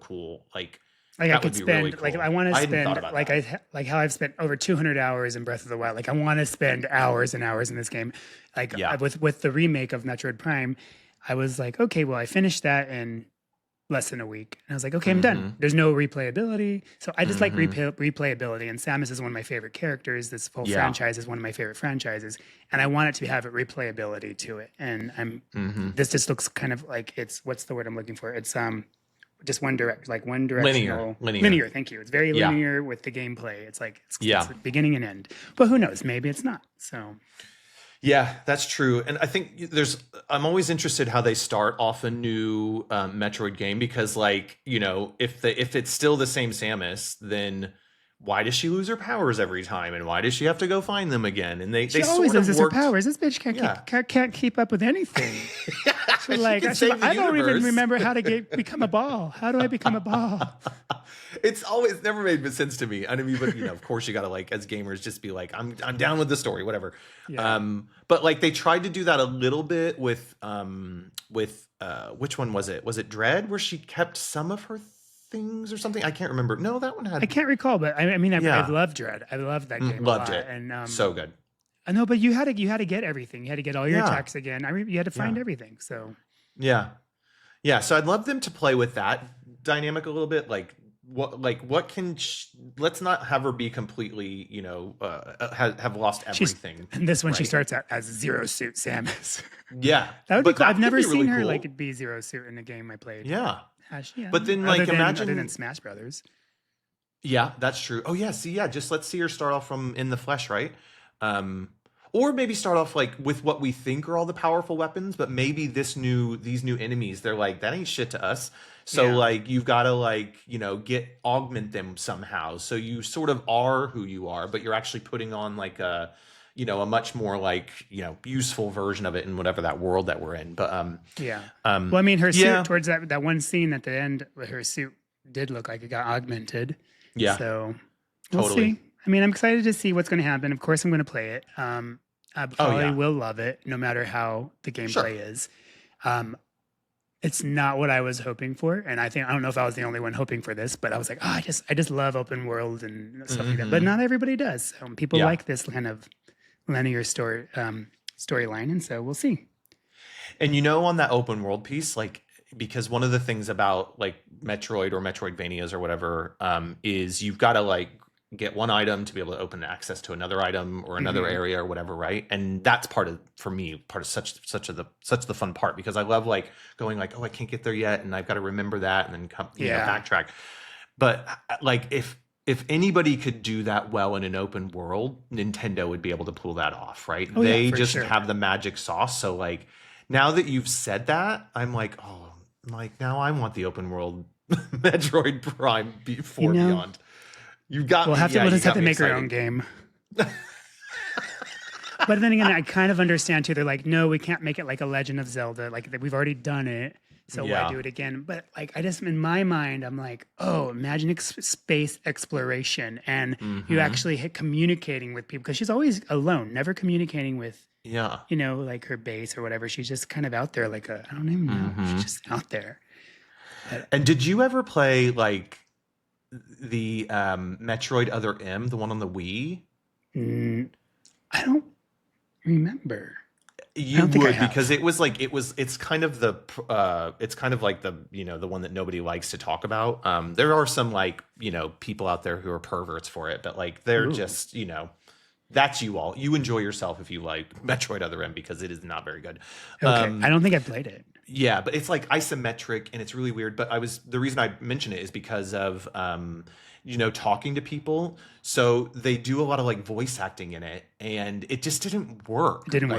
cool. Like I could spend really cool. Like I want to spend like how I've spent over 200 hours in Breath of the Wild. Like I want to spend hours and hours in this game. Like with the remake of Metroid Prime, I was like, okay, well I finished that in less than a week. And I was like, okay, I'm done. There's no replayability. So I just like replayability. And Samus is one of my favorite characters. This whole franchise is one of my favorite franchises. And I want it to have a replayability to it. And this just looks kind of like what's the word I'm looking for? It's just one directional. Linear, thank you. It's very linear with the gameplay. It's like it's beginning and end. But who knows? Maybe it's not. So yeah, that's true. And I think I'm always interested how they start off a new Metroid game because if it's still the same Samus, then why does she lose her powers every time? And why does she have to go find them again? And they always sort of loses her powers. This bitch can't keep up with anything. She's like, I don't even remember how to become a ball. How do I become a ball? It's always never made sense to me. I mean, but of course you gotta as gamers just be like, I'm down with the story, whatever. Yeah. But they tried to do that a little bit with which one was it? Was it Dread where she kept some of her things or something? I can't remember. No, that one had. I can't recall, but I mean, I love Dread. I loved that game. Loved it, and so good. I know, but you had to get everything. You had to get all your attacks again. You had to find everything. So yeah. So I'd love them to play with that dynamic a little bit, like let's not have her be completely, have lost everything. And this one she right? starts out as Zero Suit Samus. Yeah, That would be but cool. I've could never be seen really her cool. like be Zero Suit in a game I played. Yeah, Has she? but then like imagine other than Smash Brothers. Yeah, that's true. Oh yeah, see, yeah, just let's see her start off from in the flesh, right? Or maybe start off like with what we think are all the powerful weapons, but maybe these new enemies, they're like, that ain't shit to us. So Yeah. like you've got to like, augment them somehow. So you sort of are who you are, but you're actually putting on like a much more like, useful version of it in whatever that world that we're in. But well, I mean, her suit towards that one scene at the end, her suit did look like it got augmented. Yeah. So we'll Totally. see. I mean, I'm excited to see what's going to happen. Of course, I'm going to play it. I probably will love it, no matter how the gameplay is. It's not what I was hoping for, and I don't know if I was the only one hoping for this, but I was like, I just love open world and stuff like that. But not everybody does. People like this kind of linear storyline, and so we'll see. And on that open world piece, like, because one of the things about like Metroid or Metroidvanias or whatever is you've got to like get one item to be able to open access to another item or another area or whatever, right? And that's part of such the fun part, because I love like going like, oh, I can't get there yet, and I've got to remember that and then come backtrack. But like if anybody could do that well in an open world, Nintendo would be able to pull that off, right? They just have the magic sauce. So like now that you've said that, I'm like, oh, like now I want the open world Metroid Prime before Beyond. You got we'll me. We'll just have to make our own game. But then again, I kind of understand too. They're like, no, we can't make it like a Legend of Zelda. Like we've already done it, so why do it again? But like, I just in my mind, I'm like, oh, imagine space exploration, and you actually communicating with people, because she's always alone, never communicating with like her base or whatever. She's just kind of out there, like I don't even know. She's just out there. And did you ever play like the Metroid Other M, the one on the Wii? I don't remember. You would, because it's kind of the like the the one that nobody likes to talk about. There are some like people out there who are perverts for it, but like they're just that's you enjoy yourself if you like Metroid Other M, because it is not very good. Okay. I don't think I played it. Yeah, but it's like isometric and it's really weird. But the reason I mention it is because of talking to people. So they do a lot of like voice acting in it, and it just didn't work. Didn't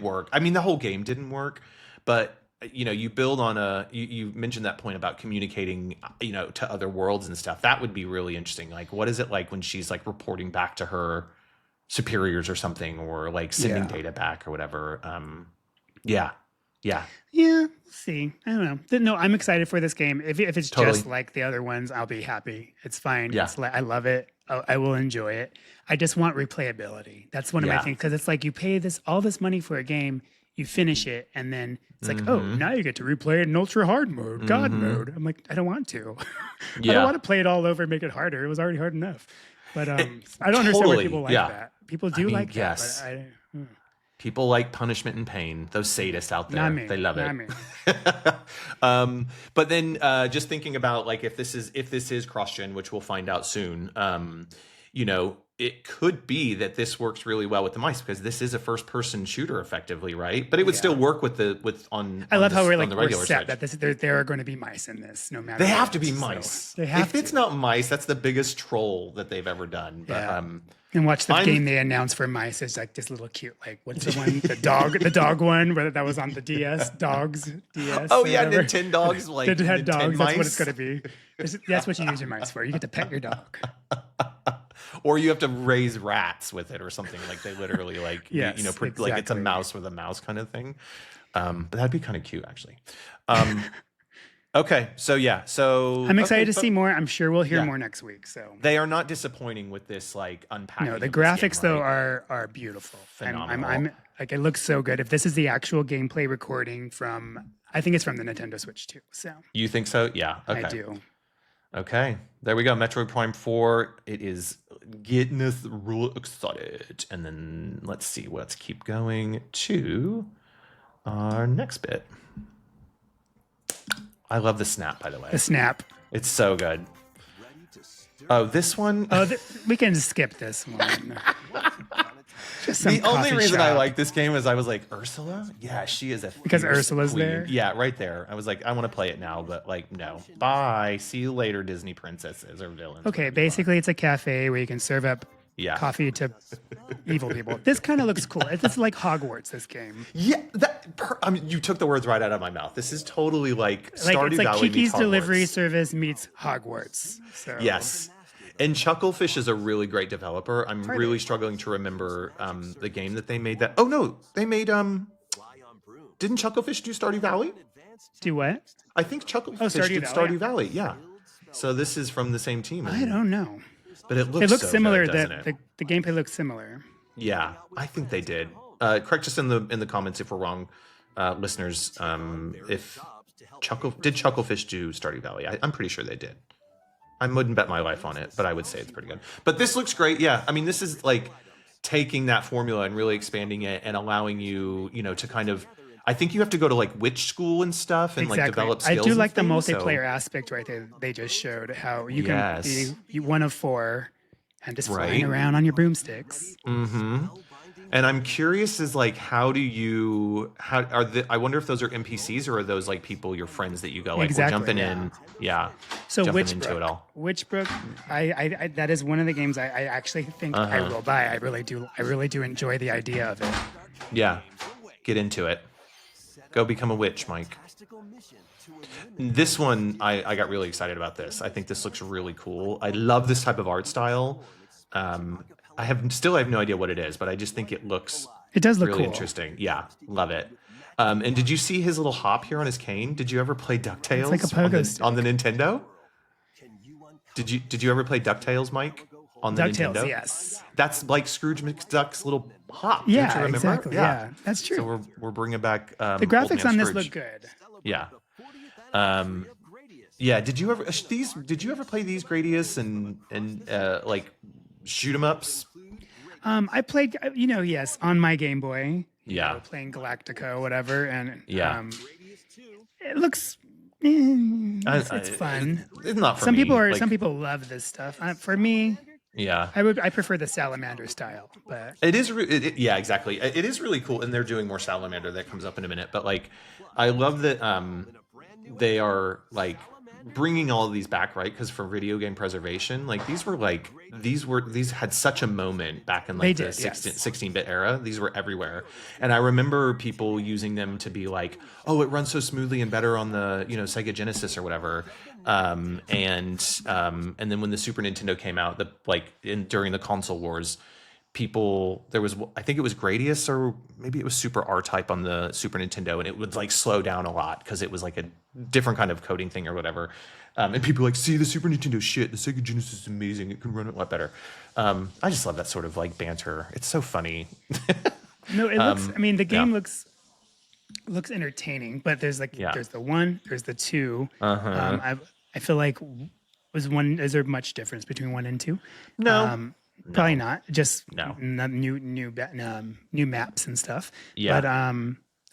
work. I mean, the whole game didn't work, but you build on you mentioned that point about communicating to other worlds and stuff. That would be really interesting. Like, what is it like when she's like reporting back to her superiors or something, or like sending data back or whatever? Yeah. We'll see. I don't know. No, I'm excited for this game. If it's just like the other ones, I'll be happy. It's fine. Yeah. I love it. I will enjoy it. I just want replayability. That's one of my things, because it's like you pay all this money for a game, you finish it, and then it's like, oh, now you get to replay it in ultra hard mode, God mode. I'm like, I don't want to. I don't want to play it all over and make it harder. It was already hard enough. But I don't understand why people like that. People do like that. But people like punishment and pain. Those sadists out there, they love it. But then just thinking about like if this is cross-gen, which we'll find out soon, it could be that this works really well with the mice, because this is a first-person shooter effectively, right? But it would still work I love how we're set that there are going to be mice in this, no matter. They have to be mice. If it's not mice, that's the biggest troll that they've ever done. But, and watch the game they announced for mice is like this little cute, like what's the one, the dog one, whether that was on the DS, dogs DS. Oh yeah, Nintendogs, like it had dogs. Mice. That's what it's going to be. That's what you use your mice for. You get to pet your dog. Or you have to raise rats with it or something. Like they literally like, exactly. Like it's a mouse with a mouse kind of thing. But that'd be kind of cute actually. Okay, so I'm excited to see more. I'm sure we'll hear more next week. So they are not disappointing with this like unpacking. No, the graphics though are beautiful. Phenomenal. I'm like, it looks so good. If this is the actual gameplay recording I think it's from the Nintendo Switch too. So you think so? Yeah. Okay. I do. Okay, there we go. Metroid Prime 4. It is getting us real excited. And then let's see. Let's keep going to our next bit. I love the snap, by the way. The snap. It's so good. Oh, this one. Oh, we can skip this one. Just some The only coffee reason I shop. like this game is I was like, Ursula? Yeah, she is a Because fierce Ursula's queen. there? Yeah, right there. I was like, I want to play it now, but like, no. Bye. See you later, Disney princesses or villains. Okay, whatever you basically it's a cafe where you can serve up Yeah. coffee to evil people. This kind of looks cool. It's like Hogwarts, this game. Yeah, I mean, you took the words right out of my mouth. This is totally like Stardew It's like Valley Kiki's meets Hogwarts. Delivery Service meets Hogwarts. So Yes. And Chucklefish is a really great developer. I'm Are really they? struggling to remember the game that they made that. Oh no, they made didn't Chucklefish do Stardew Valley? Do what? I think Chucklefish Stardew did Valley, Stardew Valley. Yeah. So this is from the same team. I don't know. But it looks It looks so similar. good, doesn't it? The gameplay looks similar. Yeah, I think they did. Correct us in the comments if we're wrong, listeners. If Chucklefish do Stardew Valley? I'm pretty sure they did. I wouldn't bet my life on it, but I would say it's pretty good. But this looks great. Yeah, I mean, this is like taking that formula and really expanding it and allowing you, to kind of. I think you have to go to like witch school and stuff and like develop skills. I do like the and things, multiplayer aspect right there. They just showed how you Yes. can be one of 4 and just Right. flying around on your broomsticks. Mm-hmm. And I'm curious is like, I wonder if those are NPCs or are those like people, your friends that you go like, Exactly, we're jumping yeah. in. Yeah. So jumping into it Witchbrook, all. Witchbrook, I that is one of the games I actually think I will buy. I really do enjoy the idea of it. Yeah. Get into it. Go become a witch, Mike. This one, I got really excited about this. I think this looks really cool. I love this type of art style. I have no idea what it is, but I just think it looks It does look really cool. interesting. Yeah, love it. And did you see his little hop here on his cane? Did you ever play DuckTales It's like a pogo stick. on the Nintendo? Did you ever play DuckTales, Mike? On the DuckTales, Nintendo? yes. That's like Scrooge McDuck's little hop. Yeah, don't you remember? exactly. Yeah, that's true. So we're bringing back The graphics on this look good. Yeah. Yeah. Did you ever play these Gradius and like shoot 'em ups? I played, yes, on my Game Boy. Yeah. Playing Galactica or whatever, and Yeah. it looks. It's fun. It's not for Some me. some people love this stuff. For me, Yeah. I prefer the salamander style, but It is, yeah, exactly. It is really cool, and they're doing more Salamander that comes up in a minute. But like, I love that they are like bringing all of these back, right? Because for video game preservation, like these had such a moment back in like They the did, yes. 16-bit era. These were everywhere, and I remember people using them to be like, "Oh, it runs so smoothly and better on the Sega Genesis or whatever." And then when the Super Nintendo came out, during the console wars, I think it was Gradius or maybe it was Super R-Type on the Super Nintendo, and it would like slow down a lot because it was like a different kind of coding thing or whatever. And people were like, see, the Super Nintendo shit, the Sega Genesis is amazing, it can run it a lot better. I just love that sort of like banter. It's so funny. no, it looks. I mean, the game yeah. looks entertaining, but there's Yeah. there's the 1, there's the 2. Uh-huh. I feel like is there much difference between 1 and 2? No. Probably not. Just No. new maps and stuff. Yeah. But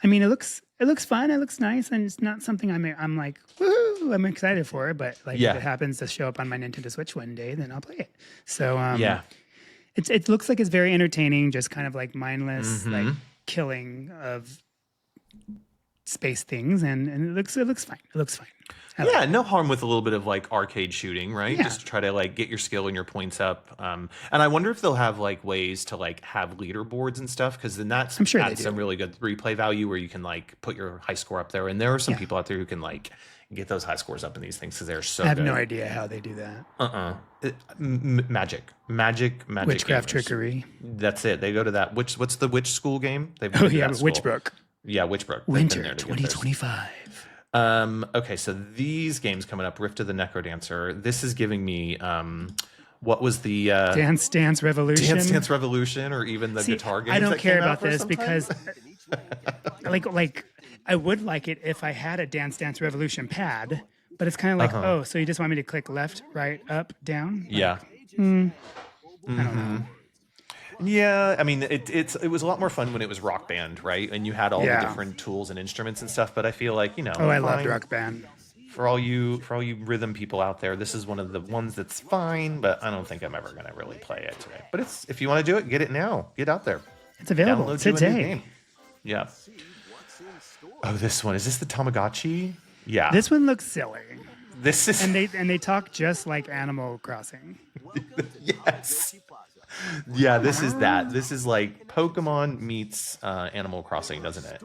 I mean, it looks fun. It looks nice, and it's not something I'm like, woohoo! I'm excited for it. But like, Yeah. if it happens to show up on my Nintendo Switch one day, then I'll play it. So Yeah. it looks like it's very entertaining. Just kind of like mindless, Mm-hmm. like killing of space things, and it looks fine. It looks fine. I like Yeah, no harm with a little bit of like arcade shooting, right? Yeah. Just to try to like get your skill and your points up. And I wonder if they'll have like ways to like have leaderboards and stuff, because then that's I'm sure they adds do. some really good replay value where you can like put your high score up there. And there are some Yeah. people out there who can like get those high scores up in these things because they're so I have good. no idea how they do that. Magic Witchcraft gamers. trickery. That's it. They go to that. What's the witch school game? They've Oh been to yeah, that school. Witchbrook. Yeah, Witchbrook. They've been Winter there to get this. 2025. Okay, so these games coming up, Rift of the NecroDancer. This is giving me what was the Dance Dance Revolution. Dance Dance Revolution, or even the See, guitar games. I don't that care came out about for this some because, time? like I would like it if I had a Dance Dance Revolution pad, but it's kind of like, oh, so you just want me to click left, right, up, down? Yeah. I don't know. Yeah, I mean, it was a lot more fun when it was Rock Band, right? And you had all Yeah. the different tools and instruments and stuff. But I feel like Oh, I loved Rock Band. for all you rhythm people out there, this is one of the ones that's fine, but I don't think I'm ever gonna really play it today. But it's if you want to do it, get it now. Get out there. It's available Download you a new today. game. Yeah. Oh, this one. Is this the Tamagotchi? Yeah. This one looks silly. This is And they talk just like Animal Crossing. yes. Yeah, this is that. This is like Pokemon meets Animal Crossing, doesn't it?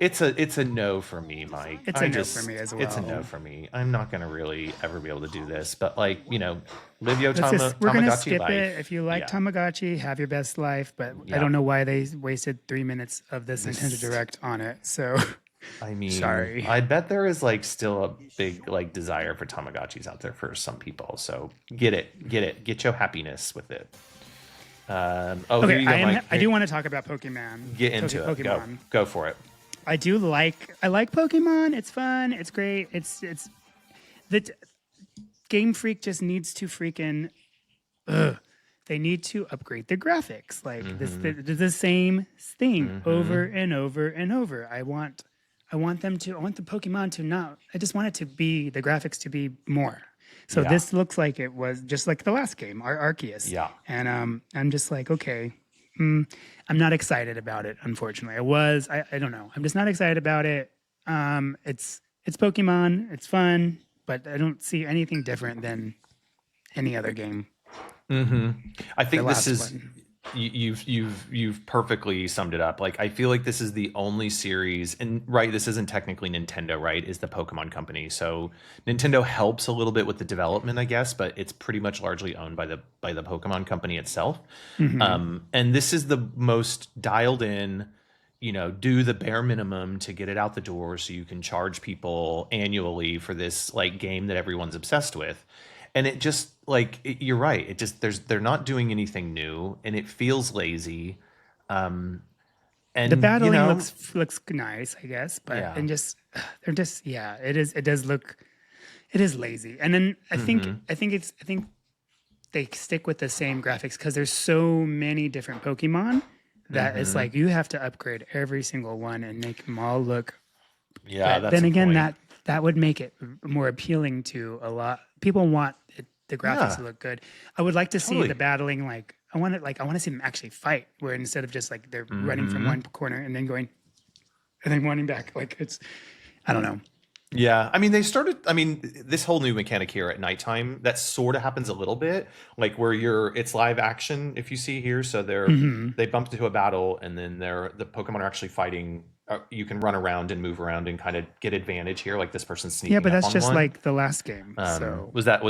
It's a no for me, Mike. It's a no for me as well. It's a no for me. I'm not gonna really ever be able to do this, but like, you know, live your We're gonna Tamagotchi skip life. it. If you like Yeah. Tamagotchi, have your best life. But Yeah. I don't know why they wasted 3 minutes of this Nintendo Direct on it. So I mean, sorry. I bet there is like still a big like desire for Tamagotchis out there for some people. So get your happiness with it. Here okay, you go, Mike. I do want to talk about Pokemon. Get into it. Pokemon. Go for it. I like Pokemon. It's fun. It's great. It's the Game Freak just needs to freaking. They need to upgrade the graphics. Like the same thing over and over and over. I want the Pokemon to not. I just want it to be the graphics to be more. So this looks like it was just like the last game, Arceus. Yeah. And I'm just like, okay. I'm not excited about it, unfortunately. I don't know. I'm just not excited about it. It's Pokemon. It's fun, but I don't see anything different than any other game. I think this is one. you've perfectly summed it up. Like I feel like this is the only series, and right, this isn't technically Nintendo, right? Is the Pokemon company. So Nintendo helps a little bit with the development, I guess, but it's pretty much largely owned by the Pokemon company itself. And this is the most dialed in, you know, do the bare minimum to get it out the door so you can charge people annually for this like game that everyone's obsessed with. And it just like you're right. It just they're not doing anything new, and it feels lazy. And The battling you know, looks nice, I guess, but Yeah. and just they're just it does look lazy. And then I think they stick with the same graphics because there's so many different Pokemon that it's like you have to upgrade every single one and make them all look. yeah. But That's then a again, point. that would make it more appealing to a lot. People want the graphics to look good. I would like to see Totally. the battling. Like I want to see them actually fight, where instead of just like they're running from one corner and then going and then running back. Like it's, I don't know. Yeah, I mean, this whole new mechanic here at nighttime, that sort of happens a little bit, like where it's live action, if you see here. So they bump into a battle, and then the Pokemon are actually fighting. You can run around and move around and kind of get advantage here, like this person's sneaking. Yeah, but up that's on just one. like the last game. So was that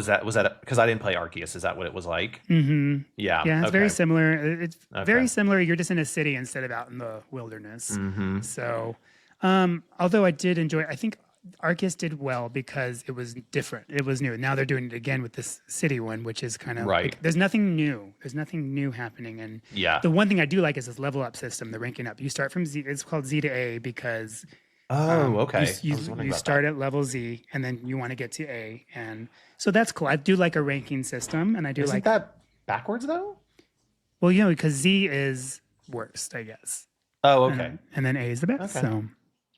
because I didn't play Arceus? Is that what it was like? Yeah, yeah, it's very okay. similar. It's very Okay. similar. You're just in a city instead of out in the wilderness. So, although I did enjoy, I think Arceus did well because it was different. It was new. Now they're doing it again with this city one, which is kind of Right. like, there's nothing new. There's nothing new happening. And Yeah. the one thing I do like is this level up system, the ranking up. You start from Z. It's called Z to A because Okay. you I was wondering about start at level Z and then you want to get to A. And so that's cool. I do like a ranking system, and I do Isn't like that backwards though? well, because Z is worst, I guess. Oh, okay. And then A is the best. Okay. So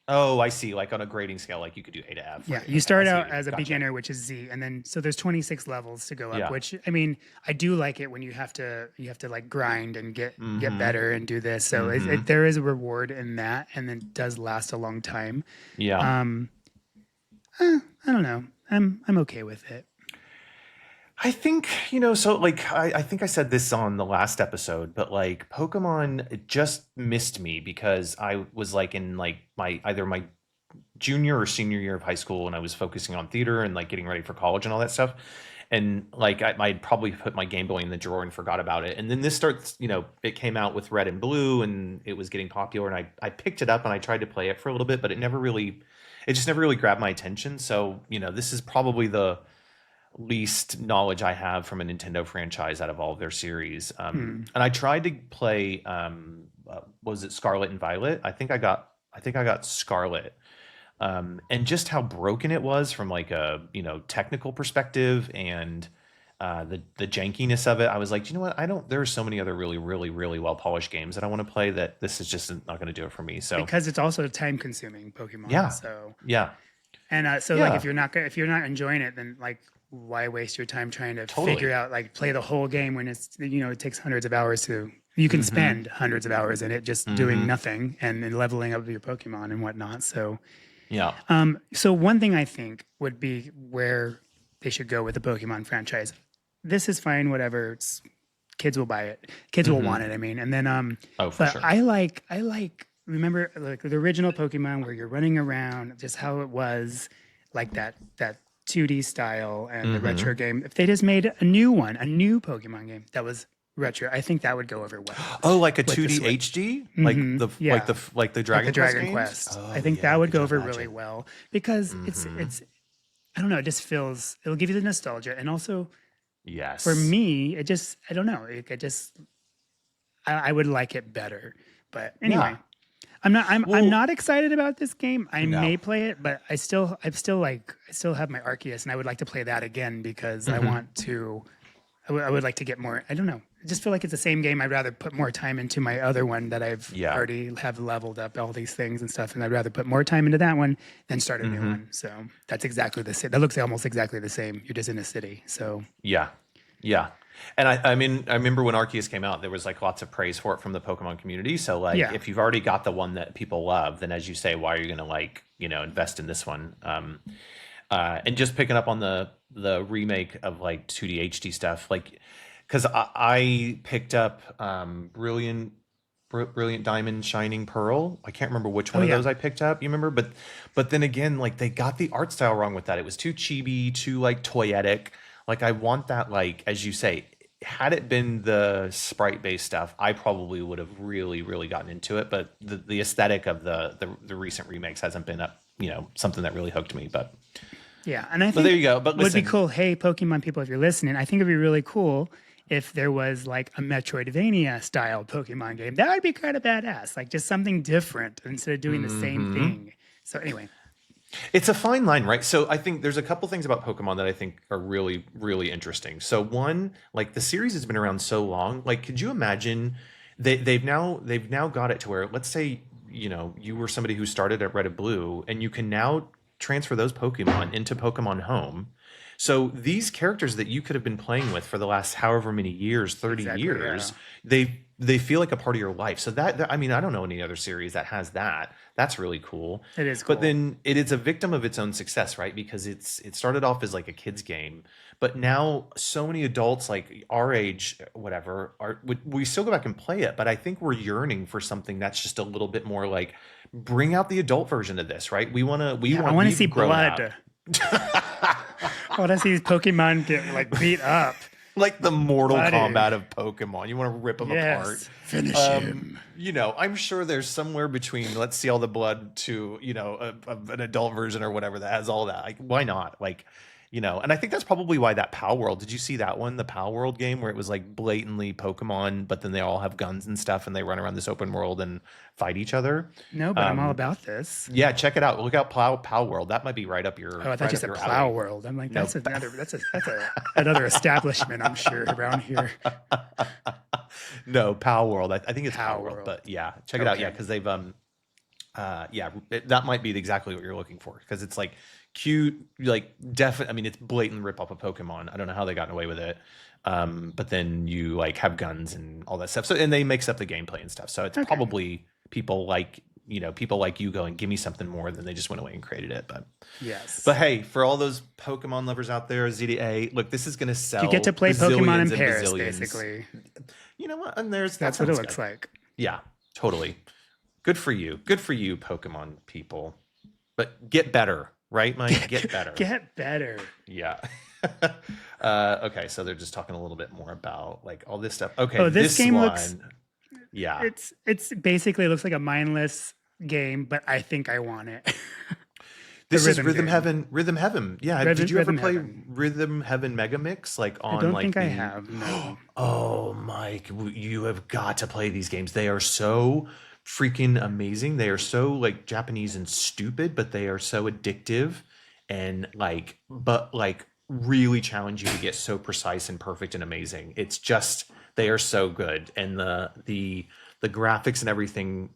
Oh, I see. Like on a grading scale, like you could do A to F. yeah, right? you start Okay, I out see. as a Gotcha. beginner, which is Z, and then so there's 26 levels to go up. Yeah. Which I mean, I do like it when you have to like grind and get better and do this. So there is a reward in that, and it does last a long time. Yeah. I don't know. I'm okay with it. I think, so like I think I said this on the last episode, but like Pokemon just missed me because I was like in like either my junior or senior year of high school, and I was focusing on theater and like getting ready for college and all that stuff. And like I'd probably put my Game Boy in the drawer and forgot about it. And then this starts, it came out with Red and Blue, and it was getting popular, and I picked it up and I tried to play it for a little bit, but it just never really grabbed my attention. So, this is probably the least knowledge I have from a Nintendo franchise out of all of their series. And I tried to play, was it Scarlet and Violet? I think I got Scarlet. And just how broken it was from like a, technical perspective, and the jankiness of it. I was like, you know what? There are so many other really, really, really well polished games that I want to play that this is just not going to do it for me. So Because it's also time consuming Pokemon. Yeah. So yeah. And so Yeah. like if you're not enjoying it, then like why waste your time trying to Totally. figure out like play the whole game when it's it takes hundreds of hours to you can spend hundreds of hours in it just doing nothing and leveling up your Pokemon and whatnot. So Yeah. so one thing I think would be where they should go with the Pokemon franchise. This is fine, whatever. It's kids will buy it. Kids will want it. I mean, and then Oh, for but sure. I like remember like the original Pokemon where you're running around, just how it was, like that 2D style and the retro game. If they just made a new Pokemon game that was retro, I think that would go over well. Oh, like a with the 2D Switch. HD, Yeah. like the Dragon Like the Quest Dragon games? Quest. Oh, I think yeah, that would could go you over imagine? really well because it's I don't know, it just feels it'll give you the nostalgia and also Yes. for me it just I don't know, I would like it better. But anyway, Yeah. I'm Well- not excited about this game. I No. may play it, but I still have my Arceus and I would like to play that again because I want to I would like to get more. I don't know. I just feel like it's the same game. I'd rather put more time into my other one that I've already have leveled up all these things and stuff, and I'd rather put more time into that one than start a new one. So that's exactly the same. That looks almost exactly the same. You're just in a city. So Yeah. Yeah. And I mean, I remember when Arceus came out, there was like lots of praise for it from the Pokemon community. So like, Yeah. if you've already got the one that people love, then as you say, why are you going to like, invest in this one? And just picking up on the remake of like 2D HD stuff, like, because I picked up Brilliant Diamond Shining Pearl. I can't remember which one of those I picked up. You remember? But then again, like they got the art style wrong with that. It was too chibi, too like toyetic. Like I want that, like, as you say, had it been the sprite based stuff, I probably would have really, really gotten into it. But the aesthetic of the recent remakes hasn't been something that really hooked me. But yeah, and I think there you go. But would listen, be cool. Hey, Pokemon people, if you're listening, I think it'd be really cool if there was like a Metroidvania style Pokemon game. That would be kind of badass. Like just something different instead of doing the same thing. So anyway. it's a fine line, right? So I think there's a couple things about Pokemon that I think are really, really interesting. So one, like the series has been around so long. Like, could you imagine they've now got it to where, let's say, you were somebody who started at Red and Blue, and you can now transfer those Pokemon into Pokemon Home. So these characters that you could have been playing with for the last however many years, 30 years, they feel like a part of your life. So that, I mean, I don't know any other series that has that. That's really cool. It is cool. But then it is a victim of its own success, right? Because it started off as like a kid's game, but now so many adults like our age, whatever, we still go back and play it. But I think we're yearning for something that's just a little bit more like, bring out the adult version of this, right? I want to see blood. I want to see these Pokemon get like beat up. Like the Mortal Bloody. Kombat of Pokemon. You want to rip them apart. Finish him. I'm sure there's somewhere between let's see all the blood to, an adult version or whatever that has all that. Like, why not? Like, and I think that's probably why that Pal World, did you see that one? The Pal World game where it was like blatantly Pokemon, but then they all have guns and stuff and they run around this open world and fight each other. No, but I'm all about this. Yeah, check it out. Look out Pal World. That might be right up your Oh, I thought you said alley. Plow World. I'm like, that's another establishment, I'm sure, around here. No, Pal World. I think it's Pal Pal World, World. but yeah, check it out. Okay. Yeah, because they've that might be exactly what you're looking for because it's like cute, like definitely. I mean, it's blatant rip off of Pokemon. I don't know how they gotten away with it, but then you like have guns and all that stuff. So and they mix up the gameplay and stuff. So it's probably people like you going, give me something more than they just went away and created it. But yes, but hey, for all those Pokemon lovers out there, ZDA, look, this is going to sell. you get to play Pokemon bazillions in and Paris, bazillions. basically. You know what? And there's That's what it looks like. Yeah, totally. Good for you. Good for you, Pokemon people. But get better, right, Mike? Get better. Get better. Yeah. Okay, so they're just talking a little bit more about like all this stuff. Okay, Oh, this game one, looks. Yeah. It's basically looks like a mindless game, but I think I want it. This is rhythm Rhythm game. Heaven. Rhythm Heaven. Yeah. Rhythm- Did you ever Rhythm play Heaven. Rhythm Heaven Mega Mix? Like on I don't like think the... I have. No. Oh, Mike, you have got to play these games. They are so freaking amazing. They are so like Japanese and stupid, but they are so addictive and like really challenge you to get so precise and perfect and amazing. It's just they are so good, and the graphics and everything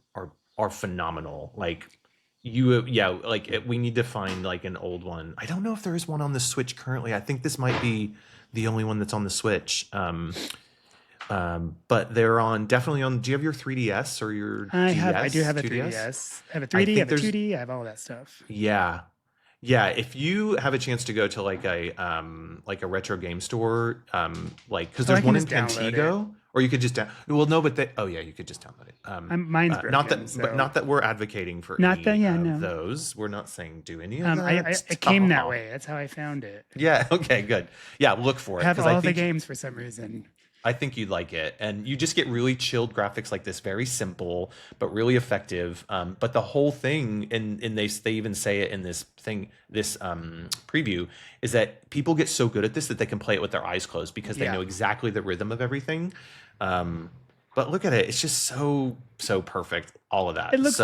are phenomenal. Like we need to find like an old one. I don't know if there is one on the Switch currently. I think this might be the only one that's on the Switch. But they're definitely on. Do you have your 3DS or your I do have a 2DS? 3DS. I have a 3D, I have a 2D, I have all that stuff. Yeah. Yeah, if you have a chance to go to like a retro game store, because there's one in Pantego, or you could just you could just download it. Mine's broken, not that we're advocating for those. We're not saying do any of that. It came that way. That's how I found it. Yeah. Okay. Good. Yeah. Look for it. I have all the games for some reason. I think you'd like it, and you just get really chilled graphics like this, very simple but really effective. But the whole thing, and they even say it in this preview, is that people get so good at this that they can play it with their eyes closed because they know exactly the rhythm of everything. But look at it; it's just so perfect. All of that. It looks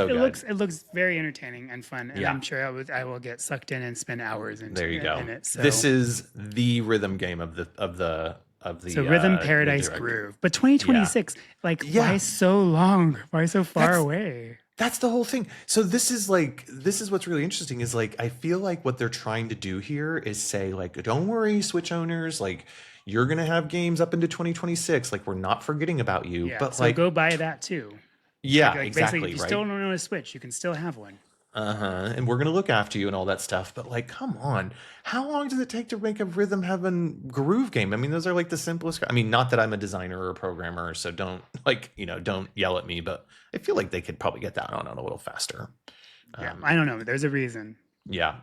very entertaining and fun, and I'm sure I will get sucked in and spend hours in it. So. This is the rhythm game of the Rhythm Paradise Groove. But 2026, why so long? Why so far away? That's the whole thing. So this is what's really interesting is I feel like what they're trying to do here is say don't worry, Switch owners, you're going to have games up into 2026. We're not forgetting about you. Yeah, but so go buy that too. Yeah, exactly. Basically, if you still don't own a Switch, you can still have one. And we're going to look after you and all that stuff. But come on. How long does it take to make a rhythm heaven groove game? I mean, those are the simplest. I mean, not that I'm a designer or a programmer, so don't don't yell at me, but I feel like they could probably get that on a little faster. I don't know. There's a reason. Yeah.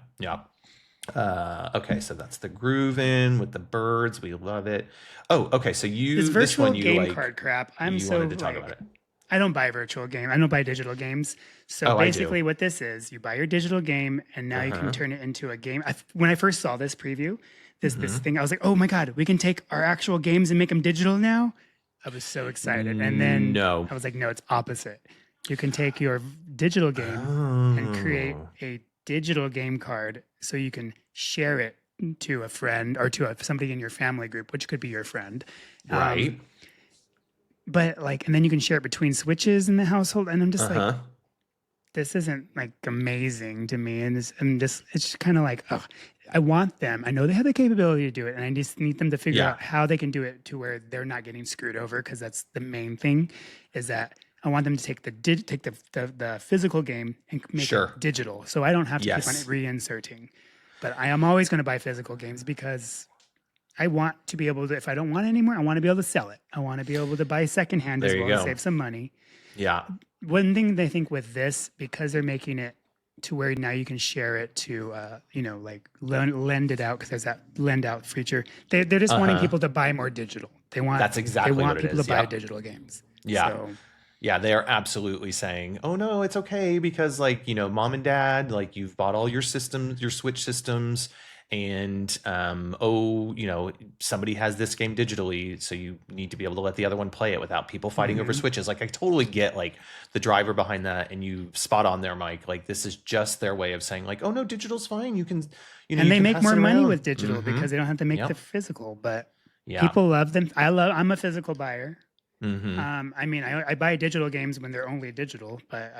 Okay, so that's the groove in with the birds. We love it. Oh, okay. So this virtual game card crap. You wanted to talk about it. I don't buy virtual game. I don't buy digital games. So basically what this is, you buy your digital game and now you can turn it into a game. When I first saw this preview, this thing, I was like, oh my God, we can take our actual games and make them digital now? I was so excited. And then I was like, no, it's opposite. You can take your digital game and create a digital game card so you can share it to a friend or to somebody in your family group, which could be your friend. Right. But and then you can share it between Switches in the household, and I'm just this isn't amazing to me, and it's just kind of I want them. I know they have the capability to do it, and I just need them to figure out how they can do it to where they're not getting screwed over. Because that's the main thing, is that I want them to take the physical game and make it digital, so I don't have to keep on reinserting. But I am always going to buy physical games because I want to be able to, if I don't want it anymore, I want to be able to sell it. I want to be able to buy secondhand as well and save some money. Yeah. One thing they think with this, because they're making it to where now you can share it to, lend it out, because there's that lend out feature. They're just wanting people to buy more digital. That's exactly they want what it people is. to buy digital games. Yeah. So, yeah, they are absolutely saying, oh no, it's okay because mom and dad, you've bought all your systems, your Switch systems. And somebody has this game digitally, so you need to be able to let the other one play it without people fighting over Switches. I totally get the driver behind that, and you spot on there, Mike. This is just their way of saying oh no, digital's fine. You can, and they make more money with digital because they don't have to make the physical. But people love them. I'm a physical buyer. I buy digital games when they're only digital, but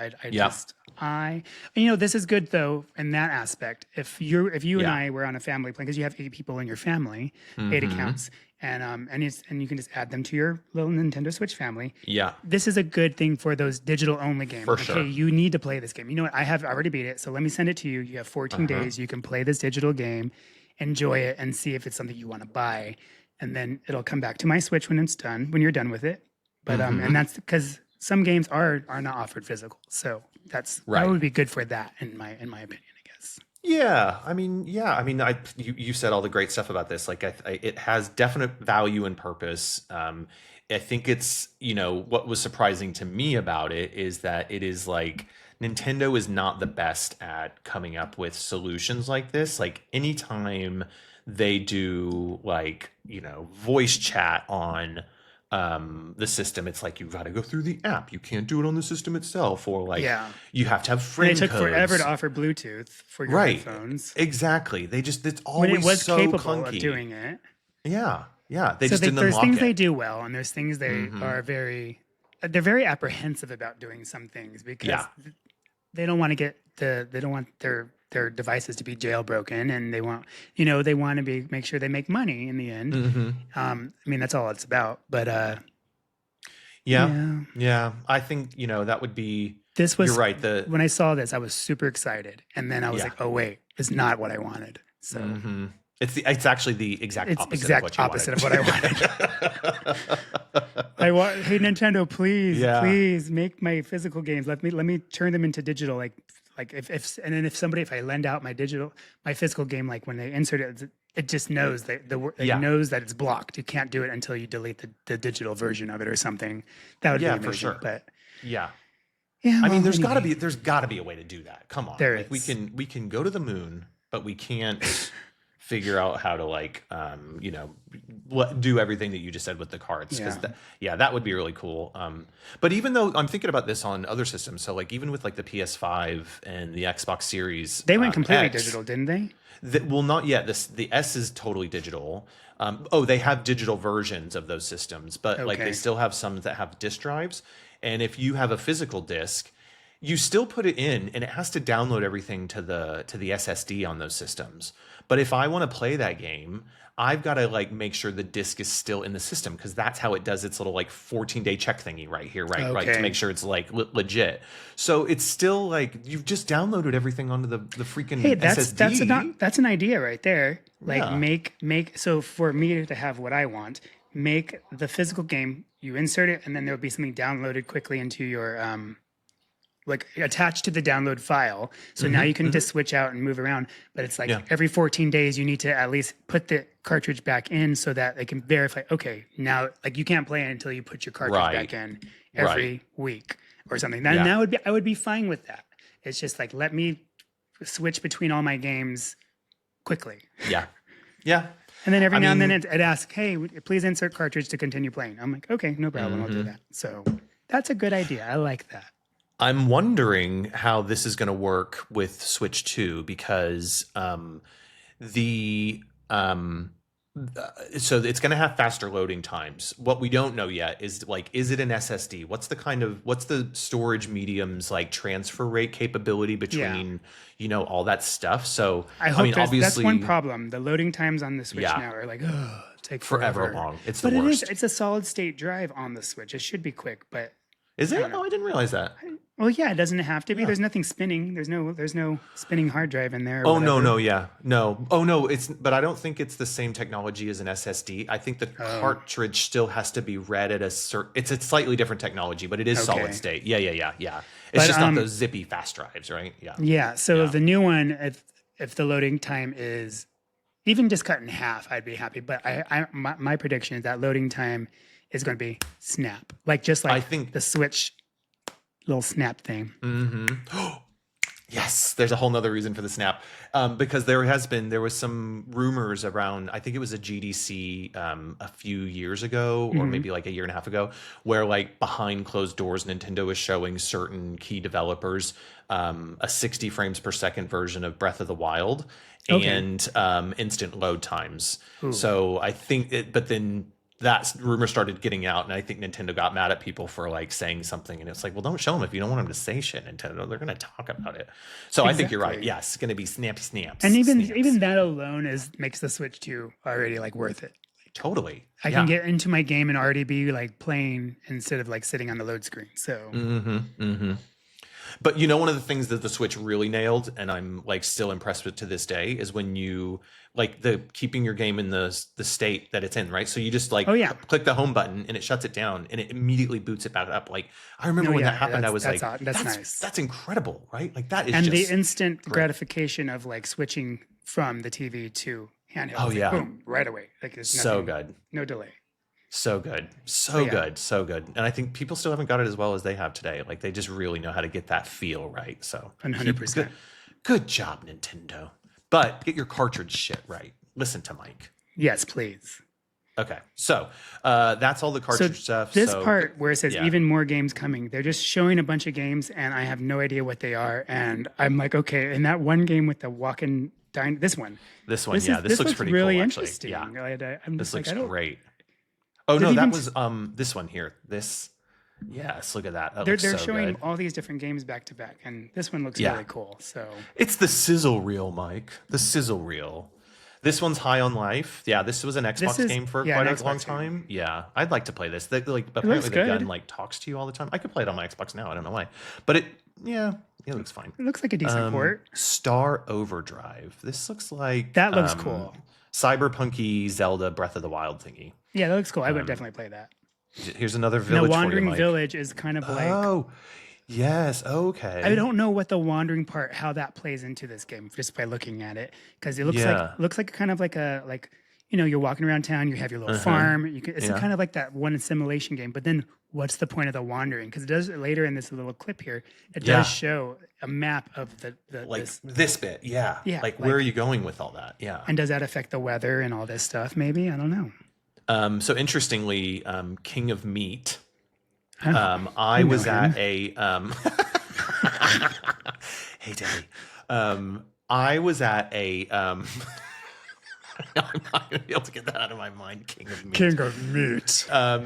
this is good though in that aspect. If you and I were on a family plan, because you have 8 people in your family, 8 accounts, and you can just add them to your little Nintendo Switch family. Yeah, this is a good thing for those digital only games. For sure. Hey, you need to play this game. You know what? I have already beat it, so let me send it to you. You have 14 days. You can play this digital game, enjoy it, and see if it's something you want to buy. And then it'll come back to my Switch when it's done, when you're done with it. But and that's because some games are not offered physical, so that would be good for that in my opinion, I guess. Yeah, I mean, you said all the great stuff about this. It has definite value and purpose. I think it's what was surprising to me about it is that it is Nintendo is not the best at coming up with solutions like this. Anytime they do voice chat on the system, it's you got to go through the app. You can't do it on the system itself, or you have to have friend codes. It took forever to offer Bluetooth for your headphones. Exactly. It's always when it was so capable clunky of doing it. Yeah. They just didn't unlock it. There's things they do well, and there's things they are very apprehensive about doing some things because they don't want to get they don't want their devices to be jailbroken, and they want, you know, they want to make sure they make money in the end. I mean, that's all it's about. But yeah, I think, you know, that would be. This was, you're right. When I saw this, I was super excited, and then I was like, oh wait, it's not what I wanted. So it's actually the exact opposite of what I wanted. Hey Nintendo, please make my physical games. Let me turn them into digital. Like if I lend out my physical game, like when they insert it, it just knows that it knows that it's blocked. You can't do it until you delete the digital version of it or something. That would be amazing. For sure. But yeah. I mean, there's got to be a way to do that. Come on, there like, is. we can go to the moon, but we can't figure out how to you know, do everything that you just said with the cards. Because that would be really cool. But even though I'm thinking about this on other systems, so like even with like the PS5 and the Xbox Series, they went completely digital, didn't they? Well, not yet. The S is totally digital. They have digital versions of those systems, but like they still have some that have disk drives. And if you have a physical disc, you still put it in, and it has to download everything to the SSD on those systems. But if I want to play that game, I've got to like make sure the disc is still in the system, because that's how it does its little like 14-day check thingy right here, right, to make sure it's like legit. So it's still like you've just downloaded everything onto the freaking SSD. That's an idea right there. Like make so for me to have what I want, make the physical game. You insert it, and then there'll be something downloaded quickly into your like attached to the download file. So now you can just switch out and move around. But it's like every 14 days, you need to at least put the cartridge back in so that they can verify, okay, now like you can't play it until you put your cartridge back in every week or something. Then I would be fine with that. It's just like, let me switch between all my games quickly. Yeah. And then every now and then it asks, hey, please insert cartridge to continue playing. I'm like, okay, no problem. I'll do that. So that's a good idea. I like that. I'm wondering how this is going to work with Switch 2, because so it's going to have faster loading times. What we don't know yet is like, is it an SSD? What's the storage medium's like transfer rate capability between, you know, all that stuff. So I mean, obviously that's one problem. The loading times on the Switch now are like, take forever long. It's the worst. But it's a solid state drive on the Switch. It should be quick, but is it? Oh, I didn't realize that. Well, yeah, it doesn't have to be. There's nothing spinning. There's no spinning hard drive in there. Oh, no. Oh, no, but I don't think it's the same technology as an SSD. I think the cartridge still has to be read at a certain. It's a slightly different technology, but it is solid state. Yeah. It's just not those zippy fast drives, right? Yeah. Yeah. So the new one, if the loading time is even just cut in half, I'd be happy. But my prediction is that loading time is going to be snap, like I think the Switch little snap thing. Yes, there's a whole nother reason for the snap, because there was some rumors around, I think it was a GDC a few years ago, or maybe like a year and a half ago, where like behind closed doors, Nintendo was showing certain key developers a 60 frames per second version of Breath of the Wild and instant load times. So I think but then that rumor started getting out, and I think Nintendo got mad at people for like saying something, and it's like, well, don't show them if you don't want them to say shit. Nintendo, they're going to talk about it. So I think you're right. Yes, it's going to be snappy snaps. And even that alone makes the Switch 2 already like worth it. Totally. I can get into my game and already be like playing instead of like sitting on the load screen. So. But you know, one of the things that the Switch really nailed, and I'm like still impressed with to this day, is when you like keeping your game in the state that it's in, right? So you just like click the home button and it shuts it down and it immediately boots it back up. Like I remember when that happened, I was like, that's nice. That's incredible, right? Like that is and the instant gratification of like switching from the TV to handheld. Oh yeah, boom, right away. Like it's so good, no delay. So good. So good. And I think people still haven't got it as well as they have today. Like they just really know how to get that feel right. So 100%. Good job, Nintendo. But get your cartridge shit right. Listen to Mike. Yes, please. Okay. So that's all the cartridge stuff. This part where it says even more games coming, they're just showing a bunch of games and I have no idea what they are. And I'm like, okay, and that one game with the walking this one. This looks pretty really cool, interesting. Yeah. I'm this just looks great. Oh no, that was this one here. This Yes, look at that. That They're looks so showing good. all these different games back to back, and this one looks Yeah. really cool. So It's the sizzle reel, Mike. The sizzle reel. This one's High on Life. Yeah, this was an Xbox is- game for yeah, quite an a long Xbox game. time. Yeah, I'd like to play this. Like apparently the gun good. like talks to you all the time. I could play it on my Xbox now. I don't know why, but it looks fine. it looks like a decent port. Star Overdrive. This looks like That looks cool. cyberpunky Zelda Breath of the Wild thingy. Yeah, that looks cool. I would definitely play that. Here's another The village for you, Wandering Mike. Village is kind of like Oh, yes. Okay. I don't know what the wandering part, how that plays into this game, just by looking at it, because it looks like kind of like you're walking around town, you have your little farm. It's kind of like that one assimilation game. But then, what's the point of the wandering? Because it does later in this little clip here, it does show a map of the like this bit. Yeah. Yeah, Like where are you going with all that? Yeah. and does that affect the weather and all this stuff? Maybe I don't know. So interestingly, King of Meat. Huh. I know was him. at a hey Daddy. I was at a I'm not gonna be able to get that out of my mind. King of Meat. King of Meat. I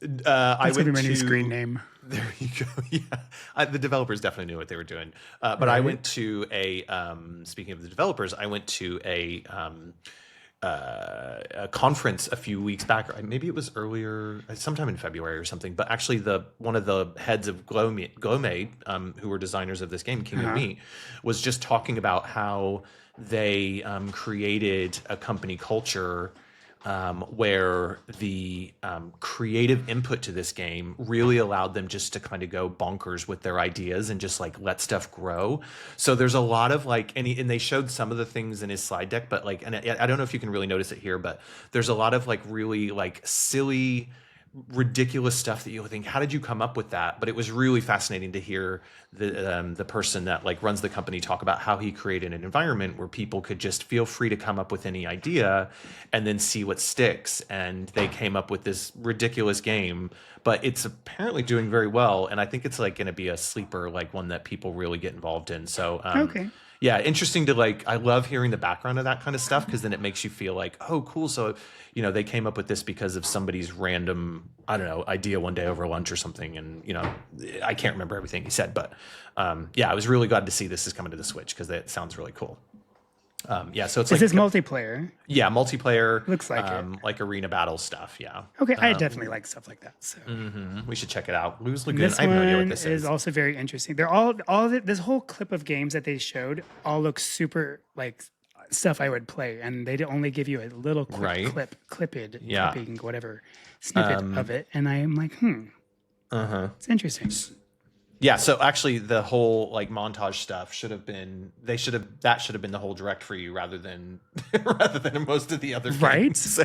That's went gonna be my new to screen name. There you go. Yeah, the developers definitely knew what they were doing. But I went to a speaking of the developers, I went to a conference a few weeks back, or maybe it was earlier, sometime in February or something. But actually, one of the heads of Goldman, who were designers of this game, King of Meat, was just talking about how they created a company culture where the creative input to this game really allowed them just to kind of go bonkers with their ideas and just like let stuff grow. So there's a lot of like, and they showed some of the things in his slide deck, but like, and I don't know if you can really notice it here, but there's a lot of like really like silly, ridiculous stuff that you'll think, how did you come up with that? But it was really fascinating to hear the person that like runs the company talk about how he created an environment where people could just feel free to come up with any idea and then see what sticks. And they came up with this ridiculous game, but it's apparently doing very well. And I think it's like going to be a sleeper, like one that people really get involved in. So Okay. yeah, interesting to like, I love hearing the background of that kind of stuff, because then it makes you feel like, oh, cool. So, they came up with this because of somebody's random, I don't know, idea one day over lunch or something. And, I can't remember everything he said, but yeah, I was really glad to see this is coming to the Switch because it sounds really cool. Yeah, so it's Is like this multiplayer? yeah, multiplayer, Looks like it. like arena battle stuff. Yeah. Okay, I definitely like stuff like that. So We should check it out. Lou's Lagoon. this I have no idea what one this is is. also very interesting. They're all of it, this whole clip of games that they showed all looks super like stuff I would play, and they only give you a little quick Right. clipping, whatever snippet of it, and I am like, it's interesting. Yeah, so actually the whole like montage stuff should have been that should have been the whole direct for you rather than most of the other Right? games.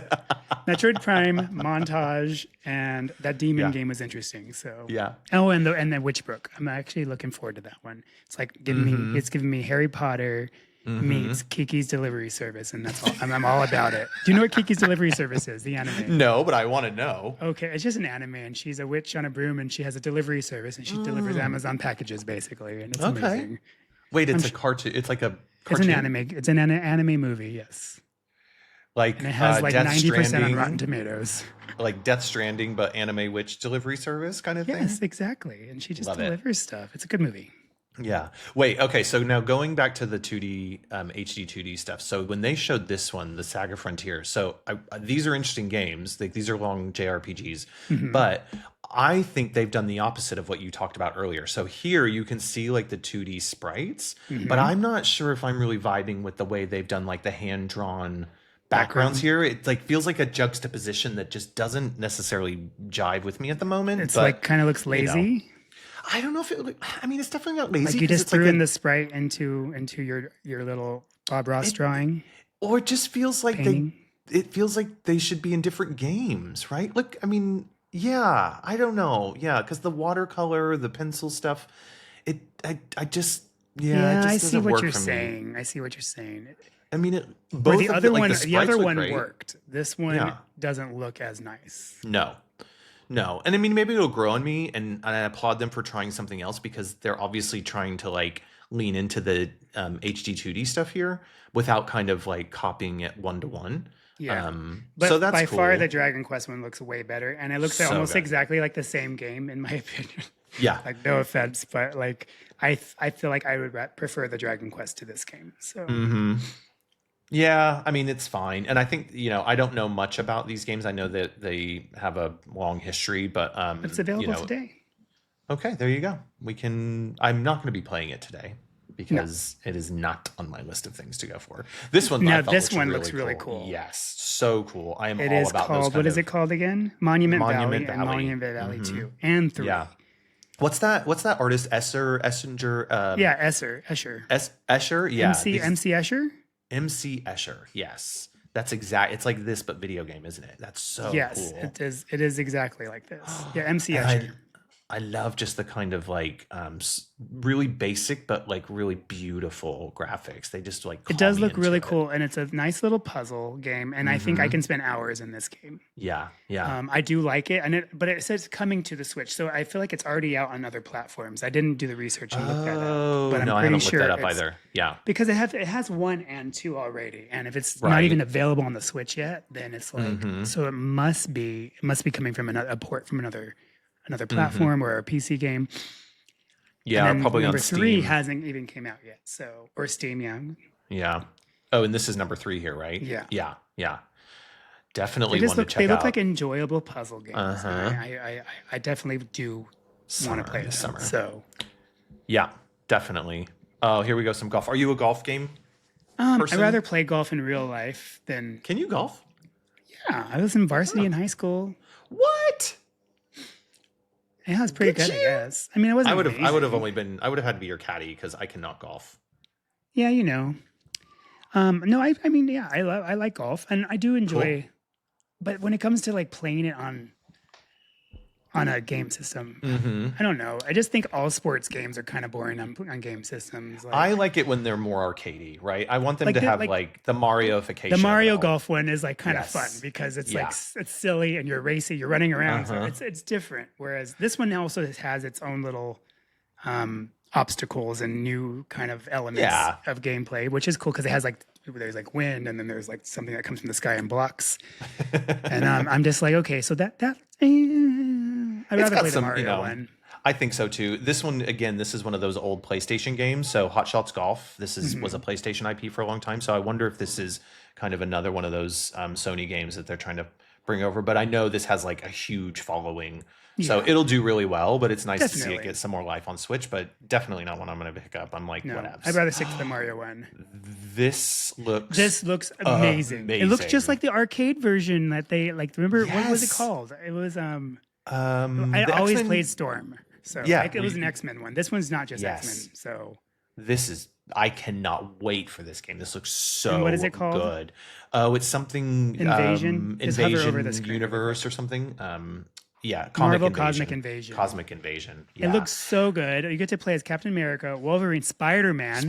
Metroid Prime montage, and that demon game was interesting. So Yeah. Oh, and the Witchbrook. I'm actually looking forward to that one. It's like giving me Harry Potter meets Kiki's Delivery Service, and that's all. I'm all about it. Do you know what Kiki's Delivery Service is? The anime. No, but I want to know. Okay, it's just an anime, and she's a witch on a broom, and she has a delivery service, and she delivers Amazon packages basically, and it's amazing. Wait, it's a cartoon. It's like a It's cartoon. an anime. It's an anime movie. Yes, Like and it has like Death 90% on Stranding, Rotten Tomatoes. like Death Stranding, but anime witch delivery service kind of thing. Yes, exactly. And she just Love it. delivers stuff. It's a good movie. Yeah. Wait. Okay. So now going back to the 2D HD 2D stuff. So when they showed this one, the SaGa Frontier. So these are interesting games. These are long JRPGs, but I think they've done the opposite of what you talked about earlier. So here you can see like the 2D sprites, but I'm not sure if I'm really vibing with the way they've done like the hand drawn backgrounds here. It like feels like a juxtaposition that just doesn't necessarily jive with me at the moment. It's but, like kind of looks lazy. I don't know if it. I mean, it's definitely not lazy. Like you 'cause just it's like threw a- in the sprite into your little Bob Ross drawing. or it just feels like Painting. it feels like they should be in different games, right? Look, I mean, yeah, I don't know, yeah, because the watercolor, the pencil stuff, I just, it just I doesn't see what work you're for me. saying. I see what you're saying. I mean, But both the of other like, one, the sprites other look one great. worked. This one Yeah. doesn't look as nice. No, and I mean, maybe it'll grow on me, and I applaud them for trying something else because they're obviously trying to like lean into the HD 2D stuff here without kind of like copying it one to one. Yeah. But so that's by cool. far the Dragon Quest one looks way better, and it looks So almost good. exactly like the same game in my opinion. Yeah. Like no offense, but like I feel like I would prefer the Dragon Quest to this game. So Yeah, I mean, it's fine. And I think, I don't know much about these games. I know that they have a long history, but it's available today. Okay, there you go. I'm not going to be playing it today because it is not on my list of things to go for. This one, looks really cool. Yes, so cool. I am It all is about called, those. what is it called again? Monument Valley and Valley. Monument Valley 2 and 3. Yeah. What's that artist? Escher? Escher. Escher? Yeah. MC Escher? MC Escher, yes. That's exact. It's like this, but video game, isn't it? That's so cool. Yes, it is. It is exactly like this. Yeah, MC Escher. I love just the kind of like really basic but like really beautiful graphics. They just like it does look really cool, and it's a nice little puzzle game. And I think I can spend hours in this game. Yeah. I do like it, but it says coming to the Switch, so I feel like it's already out on other platforms. I didn't do the research and look that up, but I haven't looked that up either. Yeah, because it has 1 and 2 already, and if it's not even available on the Switch yet, then it's like so it must be coming from a port from another platform or a PC game. Yeah, and probably on number Steam. 3 hasn't even came out yet, or Steam, yeah. Yeah. Oh, and this is number 3 here, right? Yeah. Yeah. Definitely They want to check out. They look like enjoyable puzzle games. I definitely do want to play this summer. So yeah, definitely. Oh, here we go. Some golf. Are you a golf game person? I'd rather play golf in real life than. Can you golf? Yeah, I was in varsity in high school. What? Yeah, it was pretty good, I guess. I mean, I wasn't. I would have had to be your caddy because I cannot golf. Yeah, No, I mean, yeah, I like golf, and I do enjoy. Cool. But when it comes to like playing it on a game system, I don't know. I just think all sports games are kind of boring on game systems. I like it when they're more arcadey, right? I want them to have like the Marioification. The Mario Golf one is like kind of fun because it's like it's silly and you're racing, you're running around, so it's different. Whereas this one also has its own little obstacles and new kind of elements of gameplay, which is cool because it has like there's like wind and then there's like something that comes from the sky and blocks. And I'm just like, okay, so that I'd rather play the Mario one. I think so too. This one, again, this is one of those old PlayStation games. So Hot Shots Golf, this was a PlayStation IP for a long time. So I wonder if this is kind of another one of those Sony games that they're trying to bring over. But I know this has like a huge following. So it'll do really well, but it's nice to see it get some more life on Switch, but definitely not one I'm going to pick up. I'm like, whatevs. I'd rather stick to the Mario one. This looks amazing. It looks just like the arcade version that they like. Remember what was it called? It was I always played Storm. So it was an X-Men one. This one's not just X-Men. So I cannot wait for this game. This looks so and what is it called? Good. It's something Invasion. Invasion over the screen. Universe or something. Marvel Cosmic Invasion. Cosmic Invasion. Yeah. It looks so good. You get to play as Captain America, Wolverine, Spider-Man.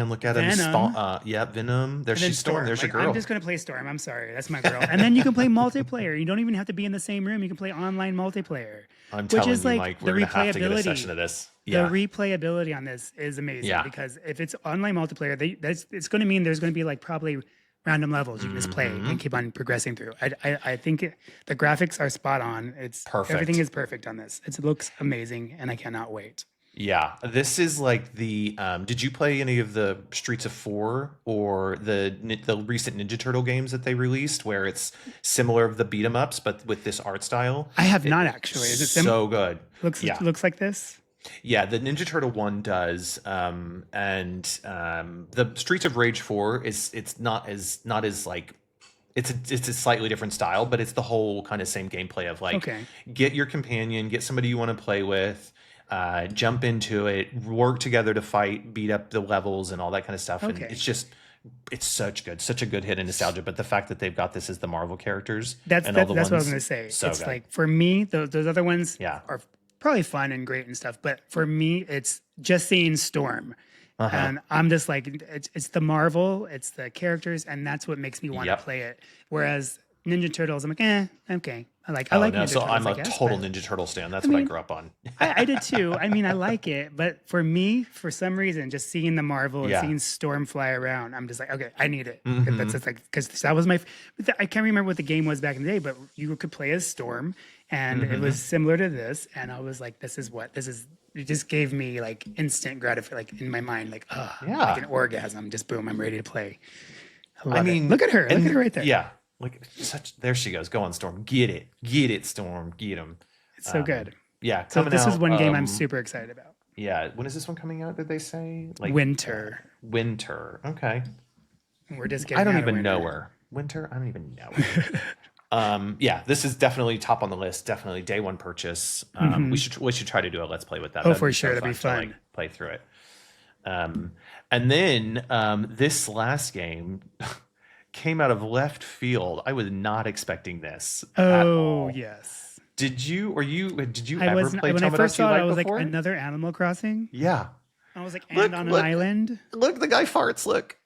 Look at him. Venom. She's Storm. There's your girl. I'm just going to play Storm. I'm sorry. That's my girl. And then you can play multiplayer. You don't even have to be in the same room. You can play online multiplayer. I'm telling you, Mike, we're going to have to get a session of this. Yeah. The replayability on this is amazing because if it's online multiplayer, it's going to mean there's going to be like probably random levels you can just play and keep on progressing through. I think the graphics are spot on. It's perfect. Everything is perfect on this. It looks amazing, and I cannot wait. Yeah, this is like the. Did you play any of the Streets of 4 or the recent Ninja Turtle games that they released, where it's similar of the beat 'em ups, but with this art style? I have not actually. Is it so good? Looks like this. Yeah, the Ninja Turtle one does, and the Streets of Rage 4 it's not as like it's a slightly different style, but it's the whole kind of same gameplay of like get your companion, get somebody you want to play with, jump into it, work together to fight, beat up the levels and all that kind of stuff. And it's such a good hit in nostalgia. But the fact that they've got this as the Marvel characters, that's what I was going to say. So it's good. Like for me, those other ones are probably fun and great and stuff, but for me, it's just seeing Storm, and I'm just like, it's the Marvel, it's the characters, and that's what makes me want to play it. Whereas Ninja Turtles, I'm like, okay, I like Oh Ninja no, so Turtles, I'm I a guess, total but Ninja Turtle stan. That's I what I mean, grew up on. I did too. I mean, I like it, but for me, for some reason, just seeing the Marvel and Yeah. seeing Storm fly around, I'm just like, okay, I need it. That's Mhm. just like because that was my. I can't remember what the game was back in the day, but you could play as Storm, and it was similar to this, and I was like, this is what this is. It just gave me like instant gratification, like in my mind, like Yeah. like an orgasm. Just boom, I'm ready to play. I love I mean, it. Look at her. Look at her right there. Yeah, like there she goes. Go on, Storm. Get it, Storm. Get him. It's so good. Yeah, So coming this out. is one game I'm super excited about. Yeah, when is this one coming out? Did they say like Winter. Winter? Okay. We're just getting. I don't out of even know winter. her. Winter? I don't even know her. Yeah, this is definitely top on the list. Definitely day one purchase. We should try to do a let's play with that. Oh, That'd for be sure, that'd be to, fun. like, play through it. And then this last game came out of left field. I was not expecting this. At Oh all. yes. Did you I ever was play when I first Tomodachi saw it, Life I was before? like another Animal Crossing. Yeah. I was like, Look, and on look. an island. Look, the guy farts. Look.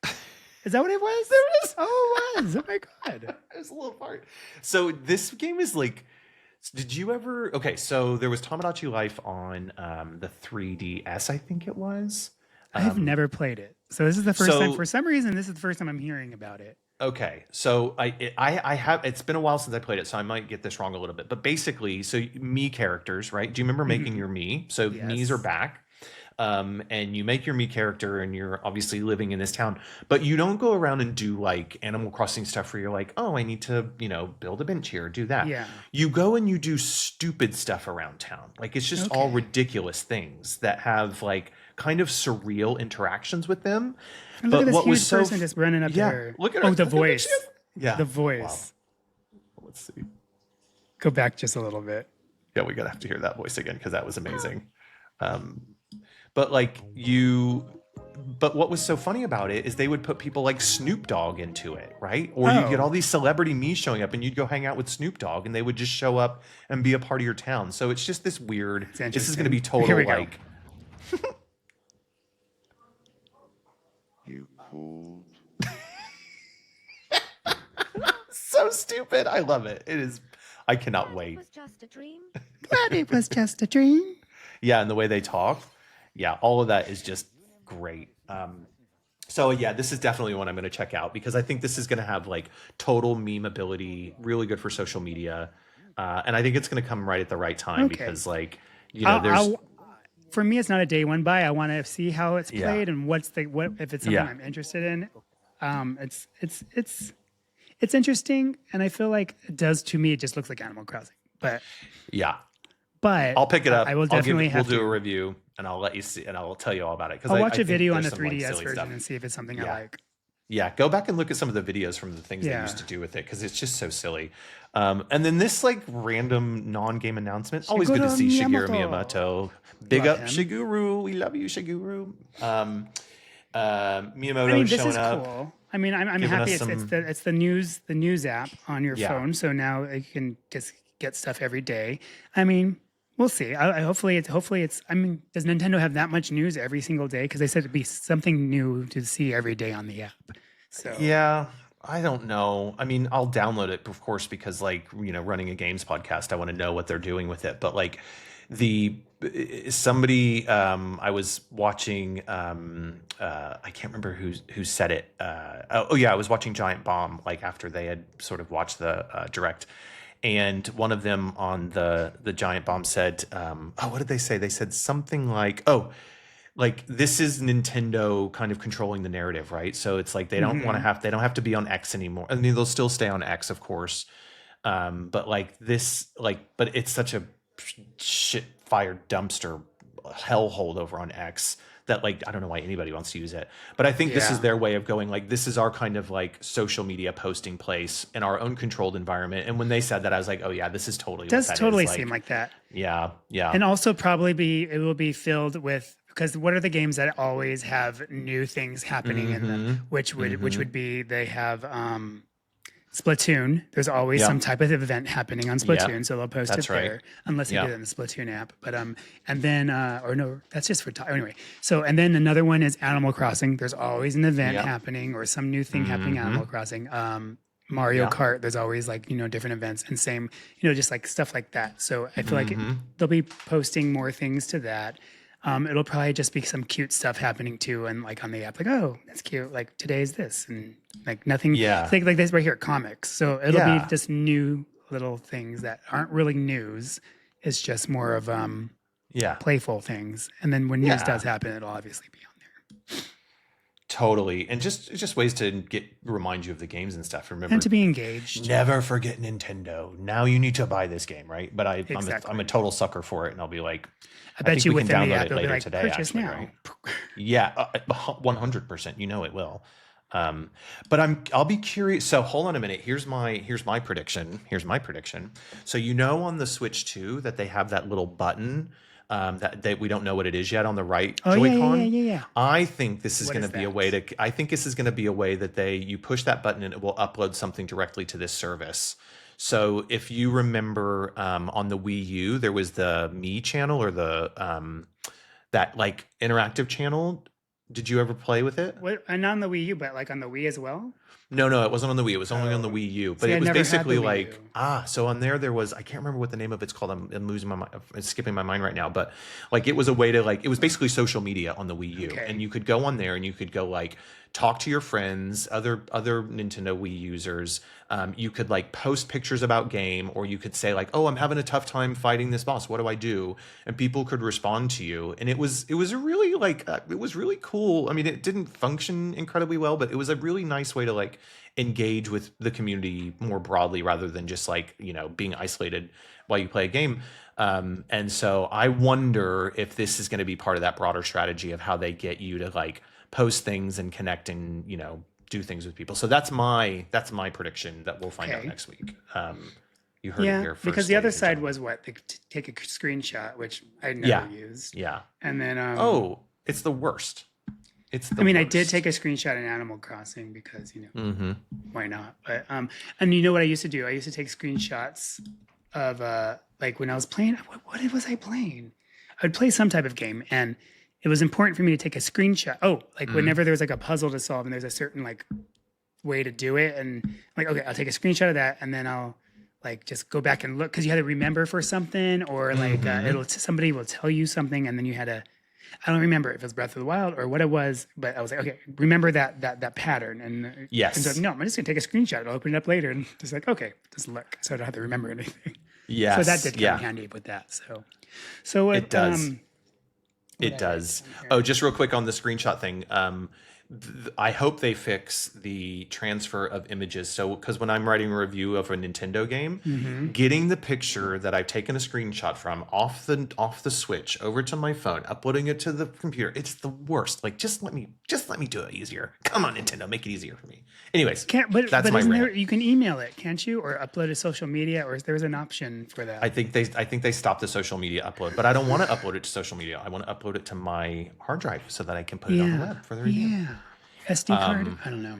Is that what it was? There it is. Oh, it was. Oh my god. There's a little part. So this game is like, did you ever? Okay, so there was Tomodachi Life on the 3DS, I think it was. I have never played it, so this is the first so- time. For some reason, this is the first time I'm hearing about it. Okay, so I have. It's been a while since I played it, so I might get this wrong a little bit. But basically, so me characters, right? Do you remember making your me? So Yes. me's are back. And you make your me character and you're obviously living in this town, but you don't go around and do like Animal Crossing stuff where you're like, oh, I need to, build a bench here, do that. Yeah. You go and you do stupid stuff around town. Like it's just all Okay. ridiculous things that have like kind of surreal interactions with them. And look But at this what was huge so person just running up yeah, there. look at her. Oh, the look at her. voice. Yeah. The voice. Wow. Let's see. Go back just a little bit. Yeah, we gotta have to hear that voice again because that was amazing. But what was so funny about it is they would put people like Snoop Dogg into it, right? Or you'd get all these celebrity me showing up and you'd go hang out with Snoop Dogg and they would just show up and be a part of your town. So it's just this weird, this is going to be interesting. Here total we go. like, You cool. so stupid. I love it. It is, I cannot It wait. was just a dream. Glad it was just a dream. Yeah, and the way they talk. Yeah, all of that is just great. So yeah, this is definitely one I'm going to check out because I think this is going to have like total meme ability, really good for social media, and I think it's going to come right at the right time Okay. because like there's For me, it's not a day one buy. I want to see how it's Yeah. played and what if it's something Yeah. I'm interested in. It's interesting, and I feel like it does to me. It just looks like Animal Crossing, but yeah. but I'll pick it up. I will I'll give definitely it, have we'll do to. a review and I'll let you see and I'll tell you all about it. I'll watch I a video on the there's some, like, 3DS silly version stuff. and see if it's something I Yeah. like. Yeah, go back and look at some of the videos from the things they Yeah. used to do with it because it's just so silly. And then this like random non-game announcement. Always good to Shigeru see Shigeru Miyamoto. Miyamoto. Big Love up him. Shigeru. We love you, Shigeru. Miyamoto I mean, this showing is up. cool. I mean, I'm giving happy. us It's the news app on your Yeah. phone, so now you can just get stuff every day. I mean, we'll see. I hopefully it's. I mean, does Nintendo have that much news every single day? Because they said it'd be something new to see every day on the app. So Yeah, I don't know. I mean, I'll download it, of course, because like running a games podcast, I want to know what they're doing with it. But like somebody I was watching I can't remember who said it. Oh yeah, I was watching Giant Bomb like after they had sort of watched the direct, and one of them on the Giant Bomb said, what did they say? They said something like, like this is Nintendo kind of controlling the narrative, right? So it's like they don't want to they don't have to be on X anymore. I mean, they'll still stay on X, of course. But like this, but it's such a shit fired dumpster hellhole over on X that like I don't know why anybody wants to use it. But I think this is Yeah. their way of going like this is our kind of like social media posting place in our own controlled environment. And when they said that, I was like, oh yeah, this is totally it does what that totally is. seem like that. Yeah. And also probably it will be filled with, because what are the games that always have new things happening in them? Which would be, they have Splatoon. There's always Yeah. some type of event happening on Splatoon, so they'll post That's it right. there, unless they Yeah. do it in the Splatoon app. But and then or no, that's just for anyway. So and then another one is Animal Crossing. There's always an event Yeah. happening or some new thing happening in Animal Crossing. Mario Yeah. Kart, there's always like, different events, and same, just like stuff like that. So I feel like Mhm. they'll be posting more things to that. It'll probably just be some cute stuff happening too, and like on the app, like, oh, that's cute. Like today's this, and like nothing. Yeah. It's like this right here, comics. So it'll be Yeah. just new little things that aren't really news. It's just more of Yeah. playful things. And then when news Yeah. does happen, it'll obviously be on there. Totally. And just ways to remind you of the games and stuff. Remember, And to be engaged. never forget Nintendo. Now you need to buy this game, right? But Exactly. I'm a total sucker for it, and I'll be like, I bet think you we can within the download app, it it'll be later like, today, purchase actually, now. right? Yeah, 100%. You know it will. But I'll be curious. So hold on a minute. Here's my prediction. So on the Switch 2 that they have that little button that we don't know what it is yet on the right Oh, Joy-Con. yeah. I think this is What going is to be a that? way to. I think this is going to be a way that you push that button and it will upload something directly to this service. So if you remember on the Wii U, there was the Me channel or the that like interactive channel. Did you ever play with it? What, and not on the Wii U, but like on the Wii as well? No, it wasn't on the Wii. It was only on the Oh. Wii U. But See, it I was never had basically the Wii like U. so on there was, I can't remember what the name of it's called. I'm losing my mind. It's skipping my mind right now. But like it was a way to it was basically social media on the Wii U, Okay. and you could go on there and you could go like talk to your friends, other Nintendo Wii users. You could like post pictures about game, or you could say like, oh, I'm having a tough time fighting this boss. What do I do? And people could respond to you. And it was a really it was really cool. I mean, it didn't function incredibly well, but it was a really nice way to like engage with the community more broadly rather than just like being isolated while you play a game. And so I wonder if this is going to be part of that broader strategy of how they get you to like post things and connect and do things with people. So that's my prediction that we'll find out Okay. next week. You heard it here first. because the other ladies and side gentlemen. was what? Take a screenshot, which I never Yeah. used. Yeah. And then It's the worst. It's the I mean, worst. I did take a screenshot in Animal Crossing because, Mm-hmm. why not? But and you know what I used to do? I used to take screenshots of like when I was playing, what was I playing? I would play some type of game, and it was important for me to take a screenshot. Oh, like whenever there was like a puzzle to solve and there's a certain like way to do it, and like, okay, I'll take a screenshot of that, and then I'll like just go back and look, because you had to remember for something, or like somebody will tell you something, and then you had to, I don't remember if it was Breath of the Wild or what it was, but I was like, okay, remember that pattern. And Yes. and so, no, I'm just gonna take a screenshot. I'll open it up later, and just like, okay, just look, so I don't have to remember anything. Yes. So that did come yeah. in handy with that. So It does. It I does. write down here? Oh, just real quick on the screenshot thing. I hope they fix the transfer of images. So, because when I'm writing a review of a Nintendo game, getting the picture that I've taken a screenshot from off the Switch over to my phone, uploading it to the computer, it's the worst. Like, just let me do it easier. Come on, Nintendo, make it easier for me. Anyways, But that's my isn't rant. there, you can email it, can't you, or upload to social media, or is there an option for that? I think they stopped the social media upload, but I don't want to upload it to social media. I want to upload it to my hard drive so that I can put it on the web for the review. Yeah. SD card? I don't know.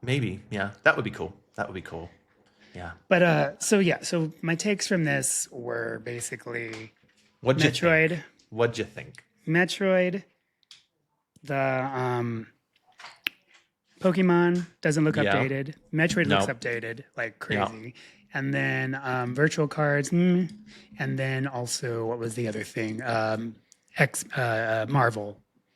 Maybe, yeah, that would be cool. Yeah. But so my takes from this were basically What'd you think? Metroid, the Pokemon doesn't look Yeah. updated. Metroid looks Nope. updated like Yeah. crazy. And then virtual cards, and then also what was the other thing?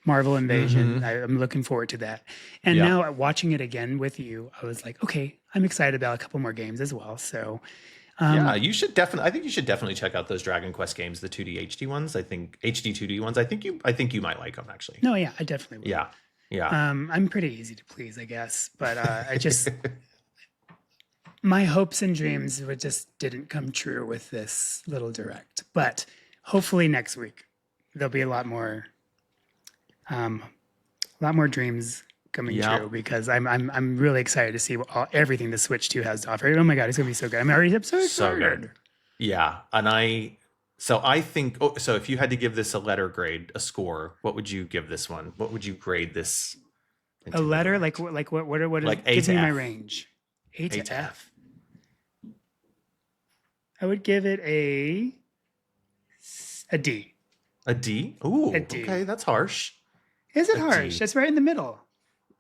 Marvel Invasion. I'm looking forward to that. And Yeah. now watching it again with you, I was like, okay, I'm excited about a couple more games as well. So Yeah, you should definitely. I think you should definitely check out those Dragon Quest games, the 2D HD ones. I think HD 2D ones. I think you might like them actually. no, yeah, I definitely will. Yeah. Yeah. I'm pretty easy to please, I guess. But I just my hopes and dreams just didn't come true with this little direct. But hopefully next week there'll be a lot more dreams coming Yeah. true, because I'm really excited to see everything the Switch 2 has to offer. Oh my god, it's gonna be so good! I'm so excited. So good. Yeah, and I think. Oh, so if you had to give this a letter grade, a score, what would you give this one? What would you grade this? A letter, like what is? Like A give to me my F. range. A A to to F. I would give it a D. A D? Ooh, A D. okay, that's harsh. Is it A harsh? D. It's right in the middle.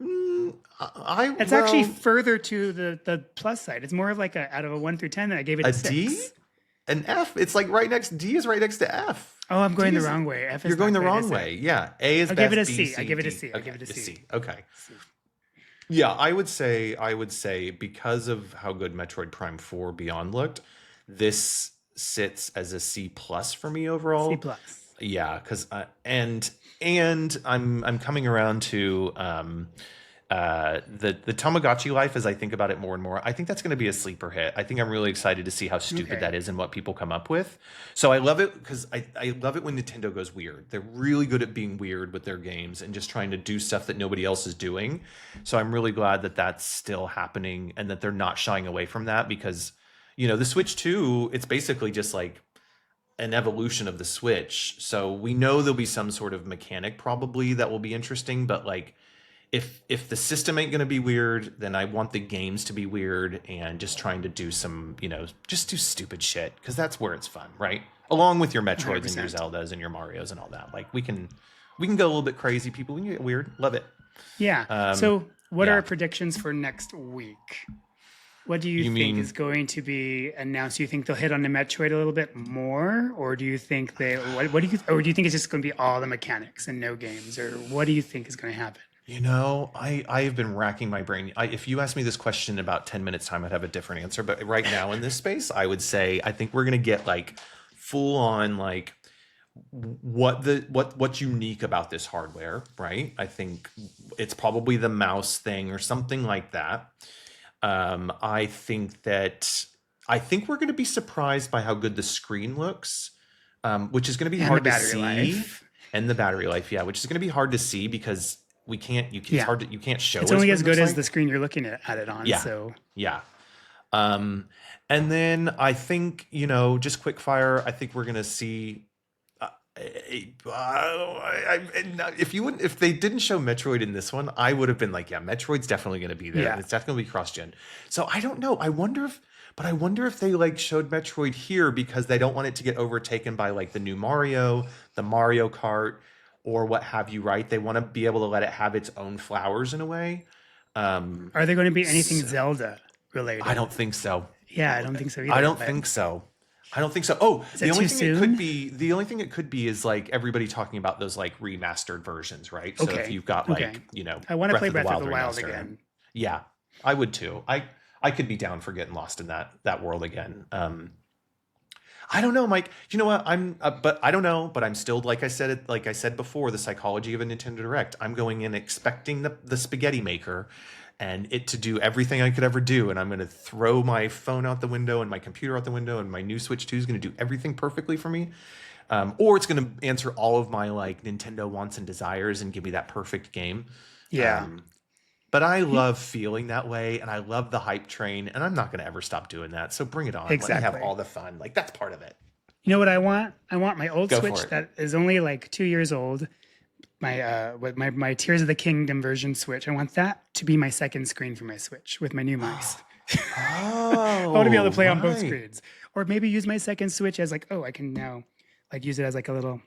It's actually further to the plus side. It's more of like out of a 1 through 10, I gave it a 6. D, an F. It's like D is right next to F. Oh, I'm going the wrong way. F is you're going the not great, wrong is it? way. Yeah, A is I'll best. give it a B, C. C, I give it a D. C. I give it a C. Okay. Yeah, I would say because of how good Metroid Prime 4 Beyond looked, this sits as a C plus for me overall. C plus. Yeah, because and I'm coming around to the Tamagotchi life as I think about it more and more. I think that's going to be a sleeper hit. I think I'm really excited to see how stupid that is and what people come up with. So I love it because I love it when Nintendo goes weird. They're really good at being weird with their games and just trying to do stuff that nobody else is doing. So I'm really glad that that's still happening and that they're not shying away from that because, you know, the Switch 2, it's basically just like an evolution of the Switch. So we know there'll be some sort of mechanic probably that will be interesting, but like if the system ain't going to be weird, then I want the games to be weird and just trying to do some, you know, just do stupid shit because that's where it's fun, right? Along with your Metroids 100%. And your Zeldas and your Marios and all that. Like we can go a little bit crazy, people. We can get weird. Love it. Yeah. So what are our predictions for next week? What do you think is going to be announced? Do you think they'll hit on the Metroid a little bit more, or do you think or do you think it's just going to be all the mechanics and no games, or what do you think is going to happen? You know, I've been racking my brain. If you asked me this question in about 10 minutes time, I'd have a different answer. But right now in this space, I would say I think we're going to get like full on like what's unique about this hardware, right? I think it's probably the mouse thing or something like that. I think we're going to be surprised by how good the screen looks, which is going to be hard to see. And the battery life, yeah, which is going to be hard to see because you can't show. It's only as good as the screen you're looking at it on. Yeah. So yeah. And then I think, you know, just quick fire. I think we're going to see. If they didn't show Metroid in this one, I would have been like, yeah, Metroid's definitely going to be there. Yeah. It's definitely cross-gen. So I don't know. I wonder if they like showed Metroid here because they don't want it to get overtaken by like the new Mario, the Mario Kart, or what have you, right? They want to be able to let it have its own flowers in a way. Are there going to be anything Zelda related? I don't think so. Yeah, I don't think so either. I don't think so. Oh, the only thing it could be is like everybody talking about those like remastered versions, right? So if you've got like, you know, I want to play Breath of the Wild again. Yeah, I would too. I could be down for getting lost in that world again. I don't know, Mike. You know what? I don't know. But I'm still, like I said before, the psychology of a Nintendo Direct. I'm going in expecting the spaghetti maker and it to do everything I could ever do. And I'm going to throw my phone out the window and my computer out the window. And my new Switch 2 is going to do everything perfectly for me. Or it's going to answer all of my like Nintendo wants and desires and give me that perfect game. Yeah. But I love feeling that way, and I love the hype train, and I'm not going to ever stop doing that. So bring it on. Exactly. Let me have all the fun. Like, that's part of it. You know what I want? I want my old Switch that is only like 2 years old. My Tears of the Kingdom version Switch. I want that to be my second screen for my Switch with my new mice. I want to be able to play on both screens. Or maybe use my second Switch as like, I can now like use it as like a little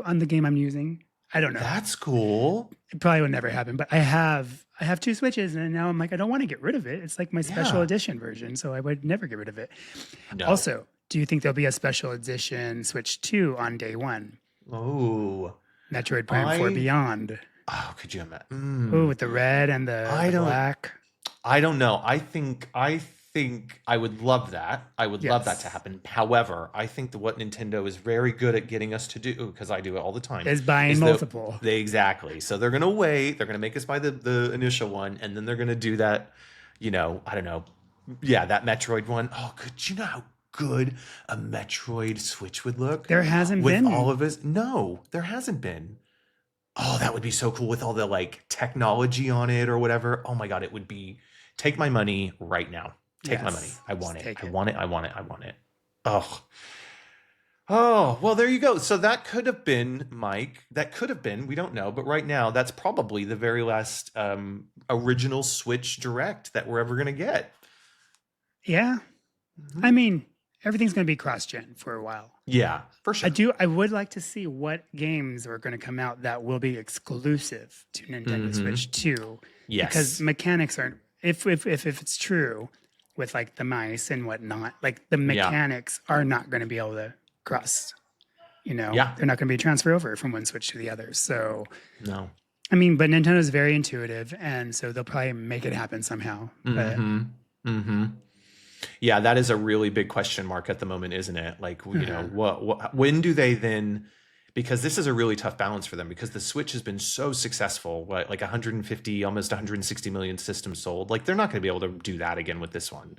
on the game I'm using. I don't know. That's cool. It probably would never happen, but I have 2 Switches, and now I'm like, I don't want to get rid of it. It's like my special edition version, so I would never get rid of it. No. Also, do you think there'll be a special edition Switch 2 on day one? Oh, Metroid Prime 4 Beyond. Oh, could you imagine? Oh, with the red and the black. I don't know. I think I would love that. I would love that to happen. However, I think that what Nintendo is very good at getting us to do, because I do it all the time, is buying multiple. Exactly. So they're going to wait. They're going to make us buy the initial one, and then they're going to do that, you know, I don't know. Yeah, that Metroid one. Oh, you know how good a Metroid Switch would look? There hasn't been. With all of his... No, there hasn't been. Oh, that would be so cool with all the, like, technology on it or whatever. Oh, my God, it would be... Take my money right now. Take my money. I want it. I want it. Oh, well, there you go. So that could have been, Mike. That could have been. We don't know. But right now, that's probably the very last original Switch Direct that we're ever going to get. Yeah. I mean, everything's going to be cross-gen for a while. Yeah, for sure. I would like to see what games are going to come out that will be exclusive to Nintendo Switch 2. Yes. Because mechanics aren't, if it's true with like the mice and whatnot, like the mechanics are not going to be able to cross, they're not going to be transfer over from one Switch to the other. So, no. I mean, but Nintendo's very intuitive, and so they'll probably make it happen somehow. But Yeah, that is a really big question mark at the moment, isn't it? Like, when do they then? Because this is a really tough balance for them, because the Switch has been so successful, like 150, almost 160 million systems sold. Like, they're not going to be able to do that again with this one.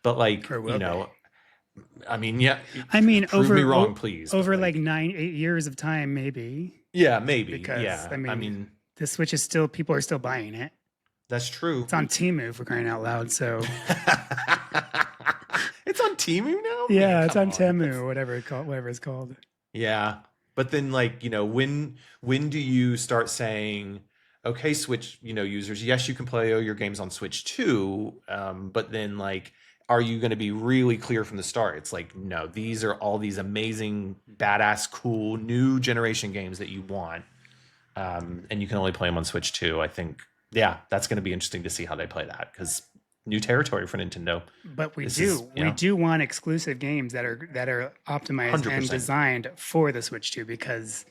But like, I mean, prove me wrong, please. Over like 8 years of time, maybe. Yeah, maybe. Because I mean, the Switch is still, people are still buying it. That's true. It's on Temu, for crying out loud. So it's on Temu now. Yeah, it's on Temu, whatever it's called. Yeah, but then like when do you start saying, okay, Switch users, yes, you can play all your games on Switch too, but then like, are you going to be really clear from the start? It's like, no, these are all these amazing, badass, cool new generation games that you want, and you can only play them on Switch 2. I think, that's going to be interesting to see how they play that, because new territory for Nintendo. But we do want exclusive games that are optimized 100%. and designed for the Switch 2, because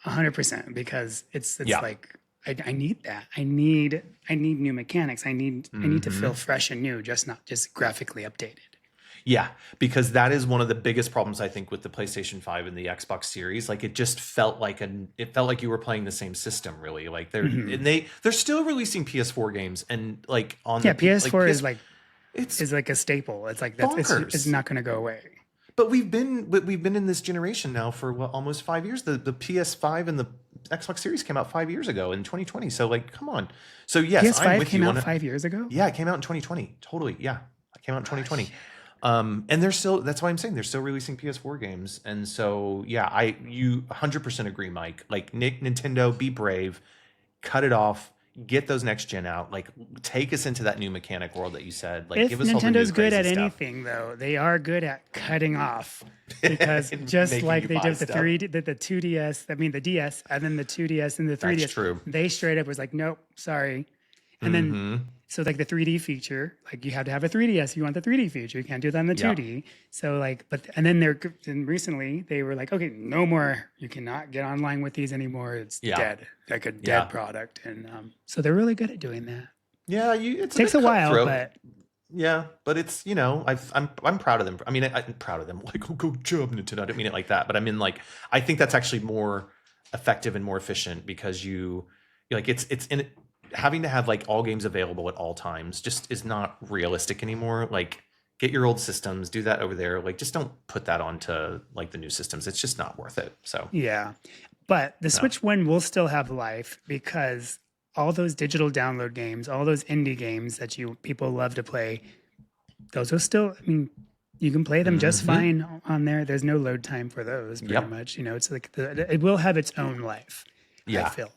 100%, because it's like I need that. I need new mechanics. I need to feel fresh and new, not just graphically updated. Yeah, because that is one of the biggest problems, I think, with the PlayStation 5 and the Xbox Series. Like, it just felt like you were playing the same system, really. Like, they're still releasing PS4 games, and like on PS4 is it's like a staple. It's like it's not going to go away. But we've been in this generation now for almost 5 years. The PS5 and the Xbox Series came out 5 years ago in 2020. So like, come on. So yes, PS5 came out 5 years ago. Yeah, it came out in 2020. Totally. Yeah, it came out in 2020. And that's why I'm saying they're still releasing PS4 games. And so, you 100% agree, Mike. Like, Nintendo, be brave, cut it off, get those next gen out. Like, take us into that new mechanic world that you said. Like, give us all the new Nintendo's good at stuff. anything, though, they are good at cutting off, because just like they did the 3D, the 2DS, the DS, and then the 2DS and the 3DS. That's true. They straight up was like, nope, sorry. And then, so like the 3D feature, like you have to have a 3DS. You want the 3D feature. You can't do that on the 2D. So like, and then recently they were like, okay, no more. You cannot get online with these anymore. It's dead, like a dead product. And so they're really good at doing that. Yeah, it takes a while, but but it's I'm proud of them. I mean, I'm proud of them. Like, oh, good job, Nintendo. I didn't mean it like that, but I mean, like, I think that's actually more effective and more efficient, because it's in it. Having to have like all games available at all times just is not realistic anymore. Like, get your old systems, do that over there. Like, just don't put that onto like the new systems. It's just not worth it. So but the Switch 1 will still have life, because all those digital download games, all those indie games that people love to play, those will still, I mean, you can play them just fine on there. There's no load time for those pretty much. It's like it will have its own life. I feel.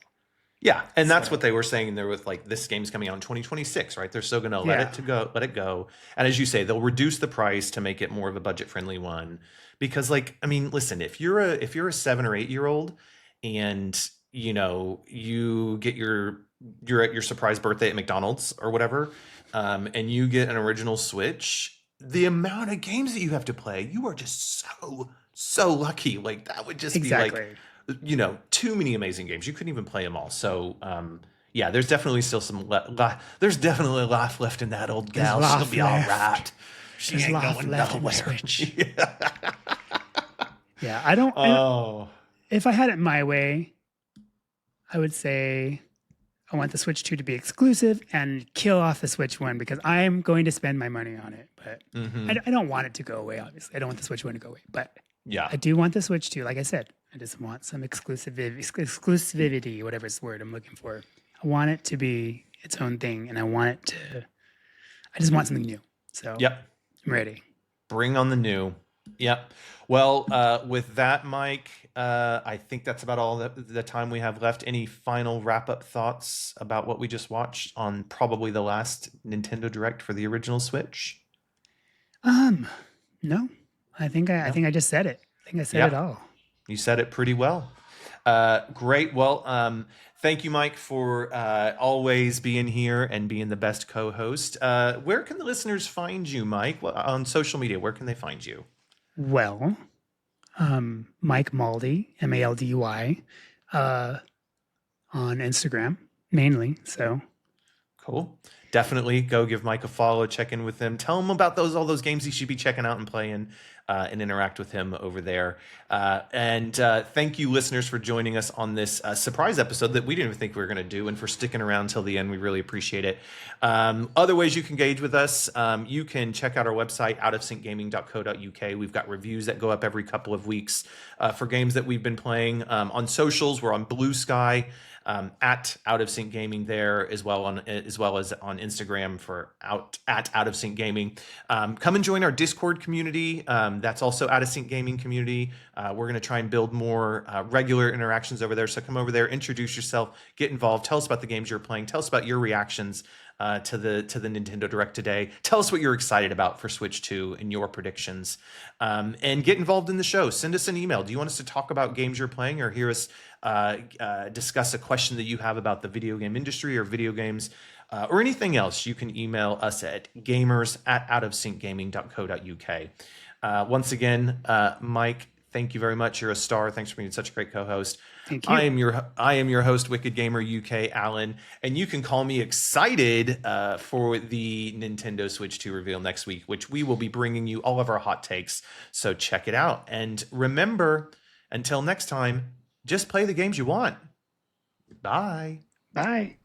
Yeah, and that's what they were saying there with like, this game's coming out in 2026, right? They're still going to let it go. And as you say, they'll reduce the price to make it more of a budget-friendly one, because like, I mean, listen, if you're a 7 or 8 year old and you get you're at your surprise birthday at McDonald's or whatever, and you get an original Switch, the amount of games that you have to play, you are just so lucky. Like, that would just be like, too many amazing games. You couldn't even play them all. So, there's definitely still there's definitely a life left in that old gal. She'll be all right. She ain't going nowhere. Switch. I don't. Oh. If I had it my way, I would say I want the Switch 2 to be exclusive and kill off the Switch 1, because I'm going to spend my money on it. But I don't want it to go away, obviously. I don't want the Switch 1 to go away. But I do want the Switch 2, like I said. I just want some exclusivity, whatever it's the word I'm looking for. I want it to be its own thing, and I just want something new. So I'm ready. Bring on the new. Yep. Well, with that, Mike, I think that's about all the time we have left. Any final wrap-up thoughts about what we just watched on probably the last Nintendo Direct for the original Switch? No, I think I just said it. I think I said it all. You said it pretty well. Great. Well, thank you, Mike, for always being here and being the best co-host. Where can the listeners find you, Mike? On social media, where can they find you? Well, Mike Malldee, Maldy, on Instagram mainly. So cool. Definitely go give Mike a follow, check in with him, tell him about all those games he should be checking out and playing, and interact with him over there. And thank you, listeners, for joining us on this surprise episode that we didn't even think we were going to do, and for sticking around till the end. We really appreciate it. Other ways you can engage with us, you can check out our website, outofsyncgaming.co.uk. We've got reviews that go up every couple of weeks for games that we've been playing. On socials, we're on Blue Sky, at Out of Sync Gaming there, as well as on Instagram for Out of Sync Gaming. Come and join our Discord community. That's also Out of Sync Gaming community. We're going to try and build more regular interactions over there. So come over there, introduce yourself, get involved, tell us about the games you're playing, tell us about your reactions to the Nintendo Direct today. Tell us what you're excited about for Switch 2 and your predictions, and get involved in the show. Send us an email. Do you want us to talk about games you're playing, or hear us discuss a question that you have about the video game industry or video games, or anything else? You can email us at gamers@outofsyncgaming.co.uk. Once again, Mike, thank you very much. You're a star. Thanks for being such a great co-host. thank you. I am your host, WckdGmrUK, Alan, and you can call me excited for the Nintendo Switch 2 reveal next week, which we will be bringing you all of our hot takes. So check it out. And remember, until next time, just play the games you want. Bye. Bye.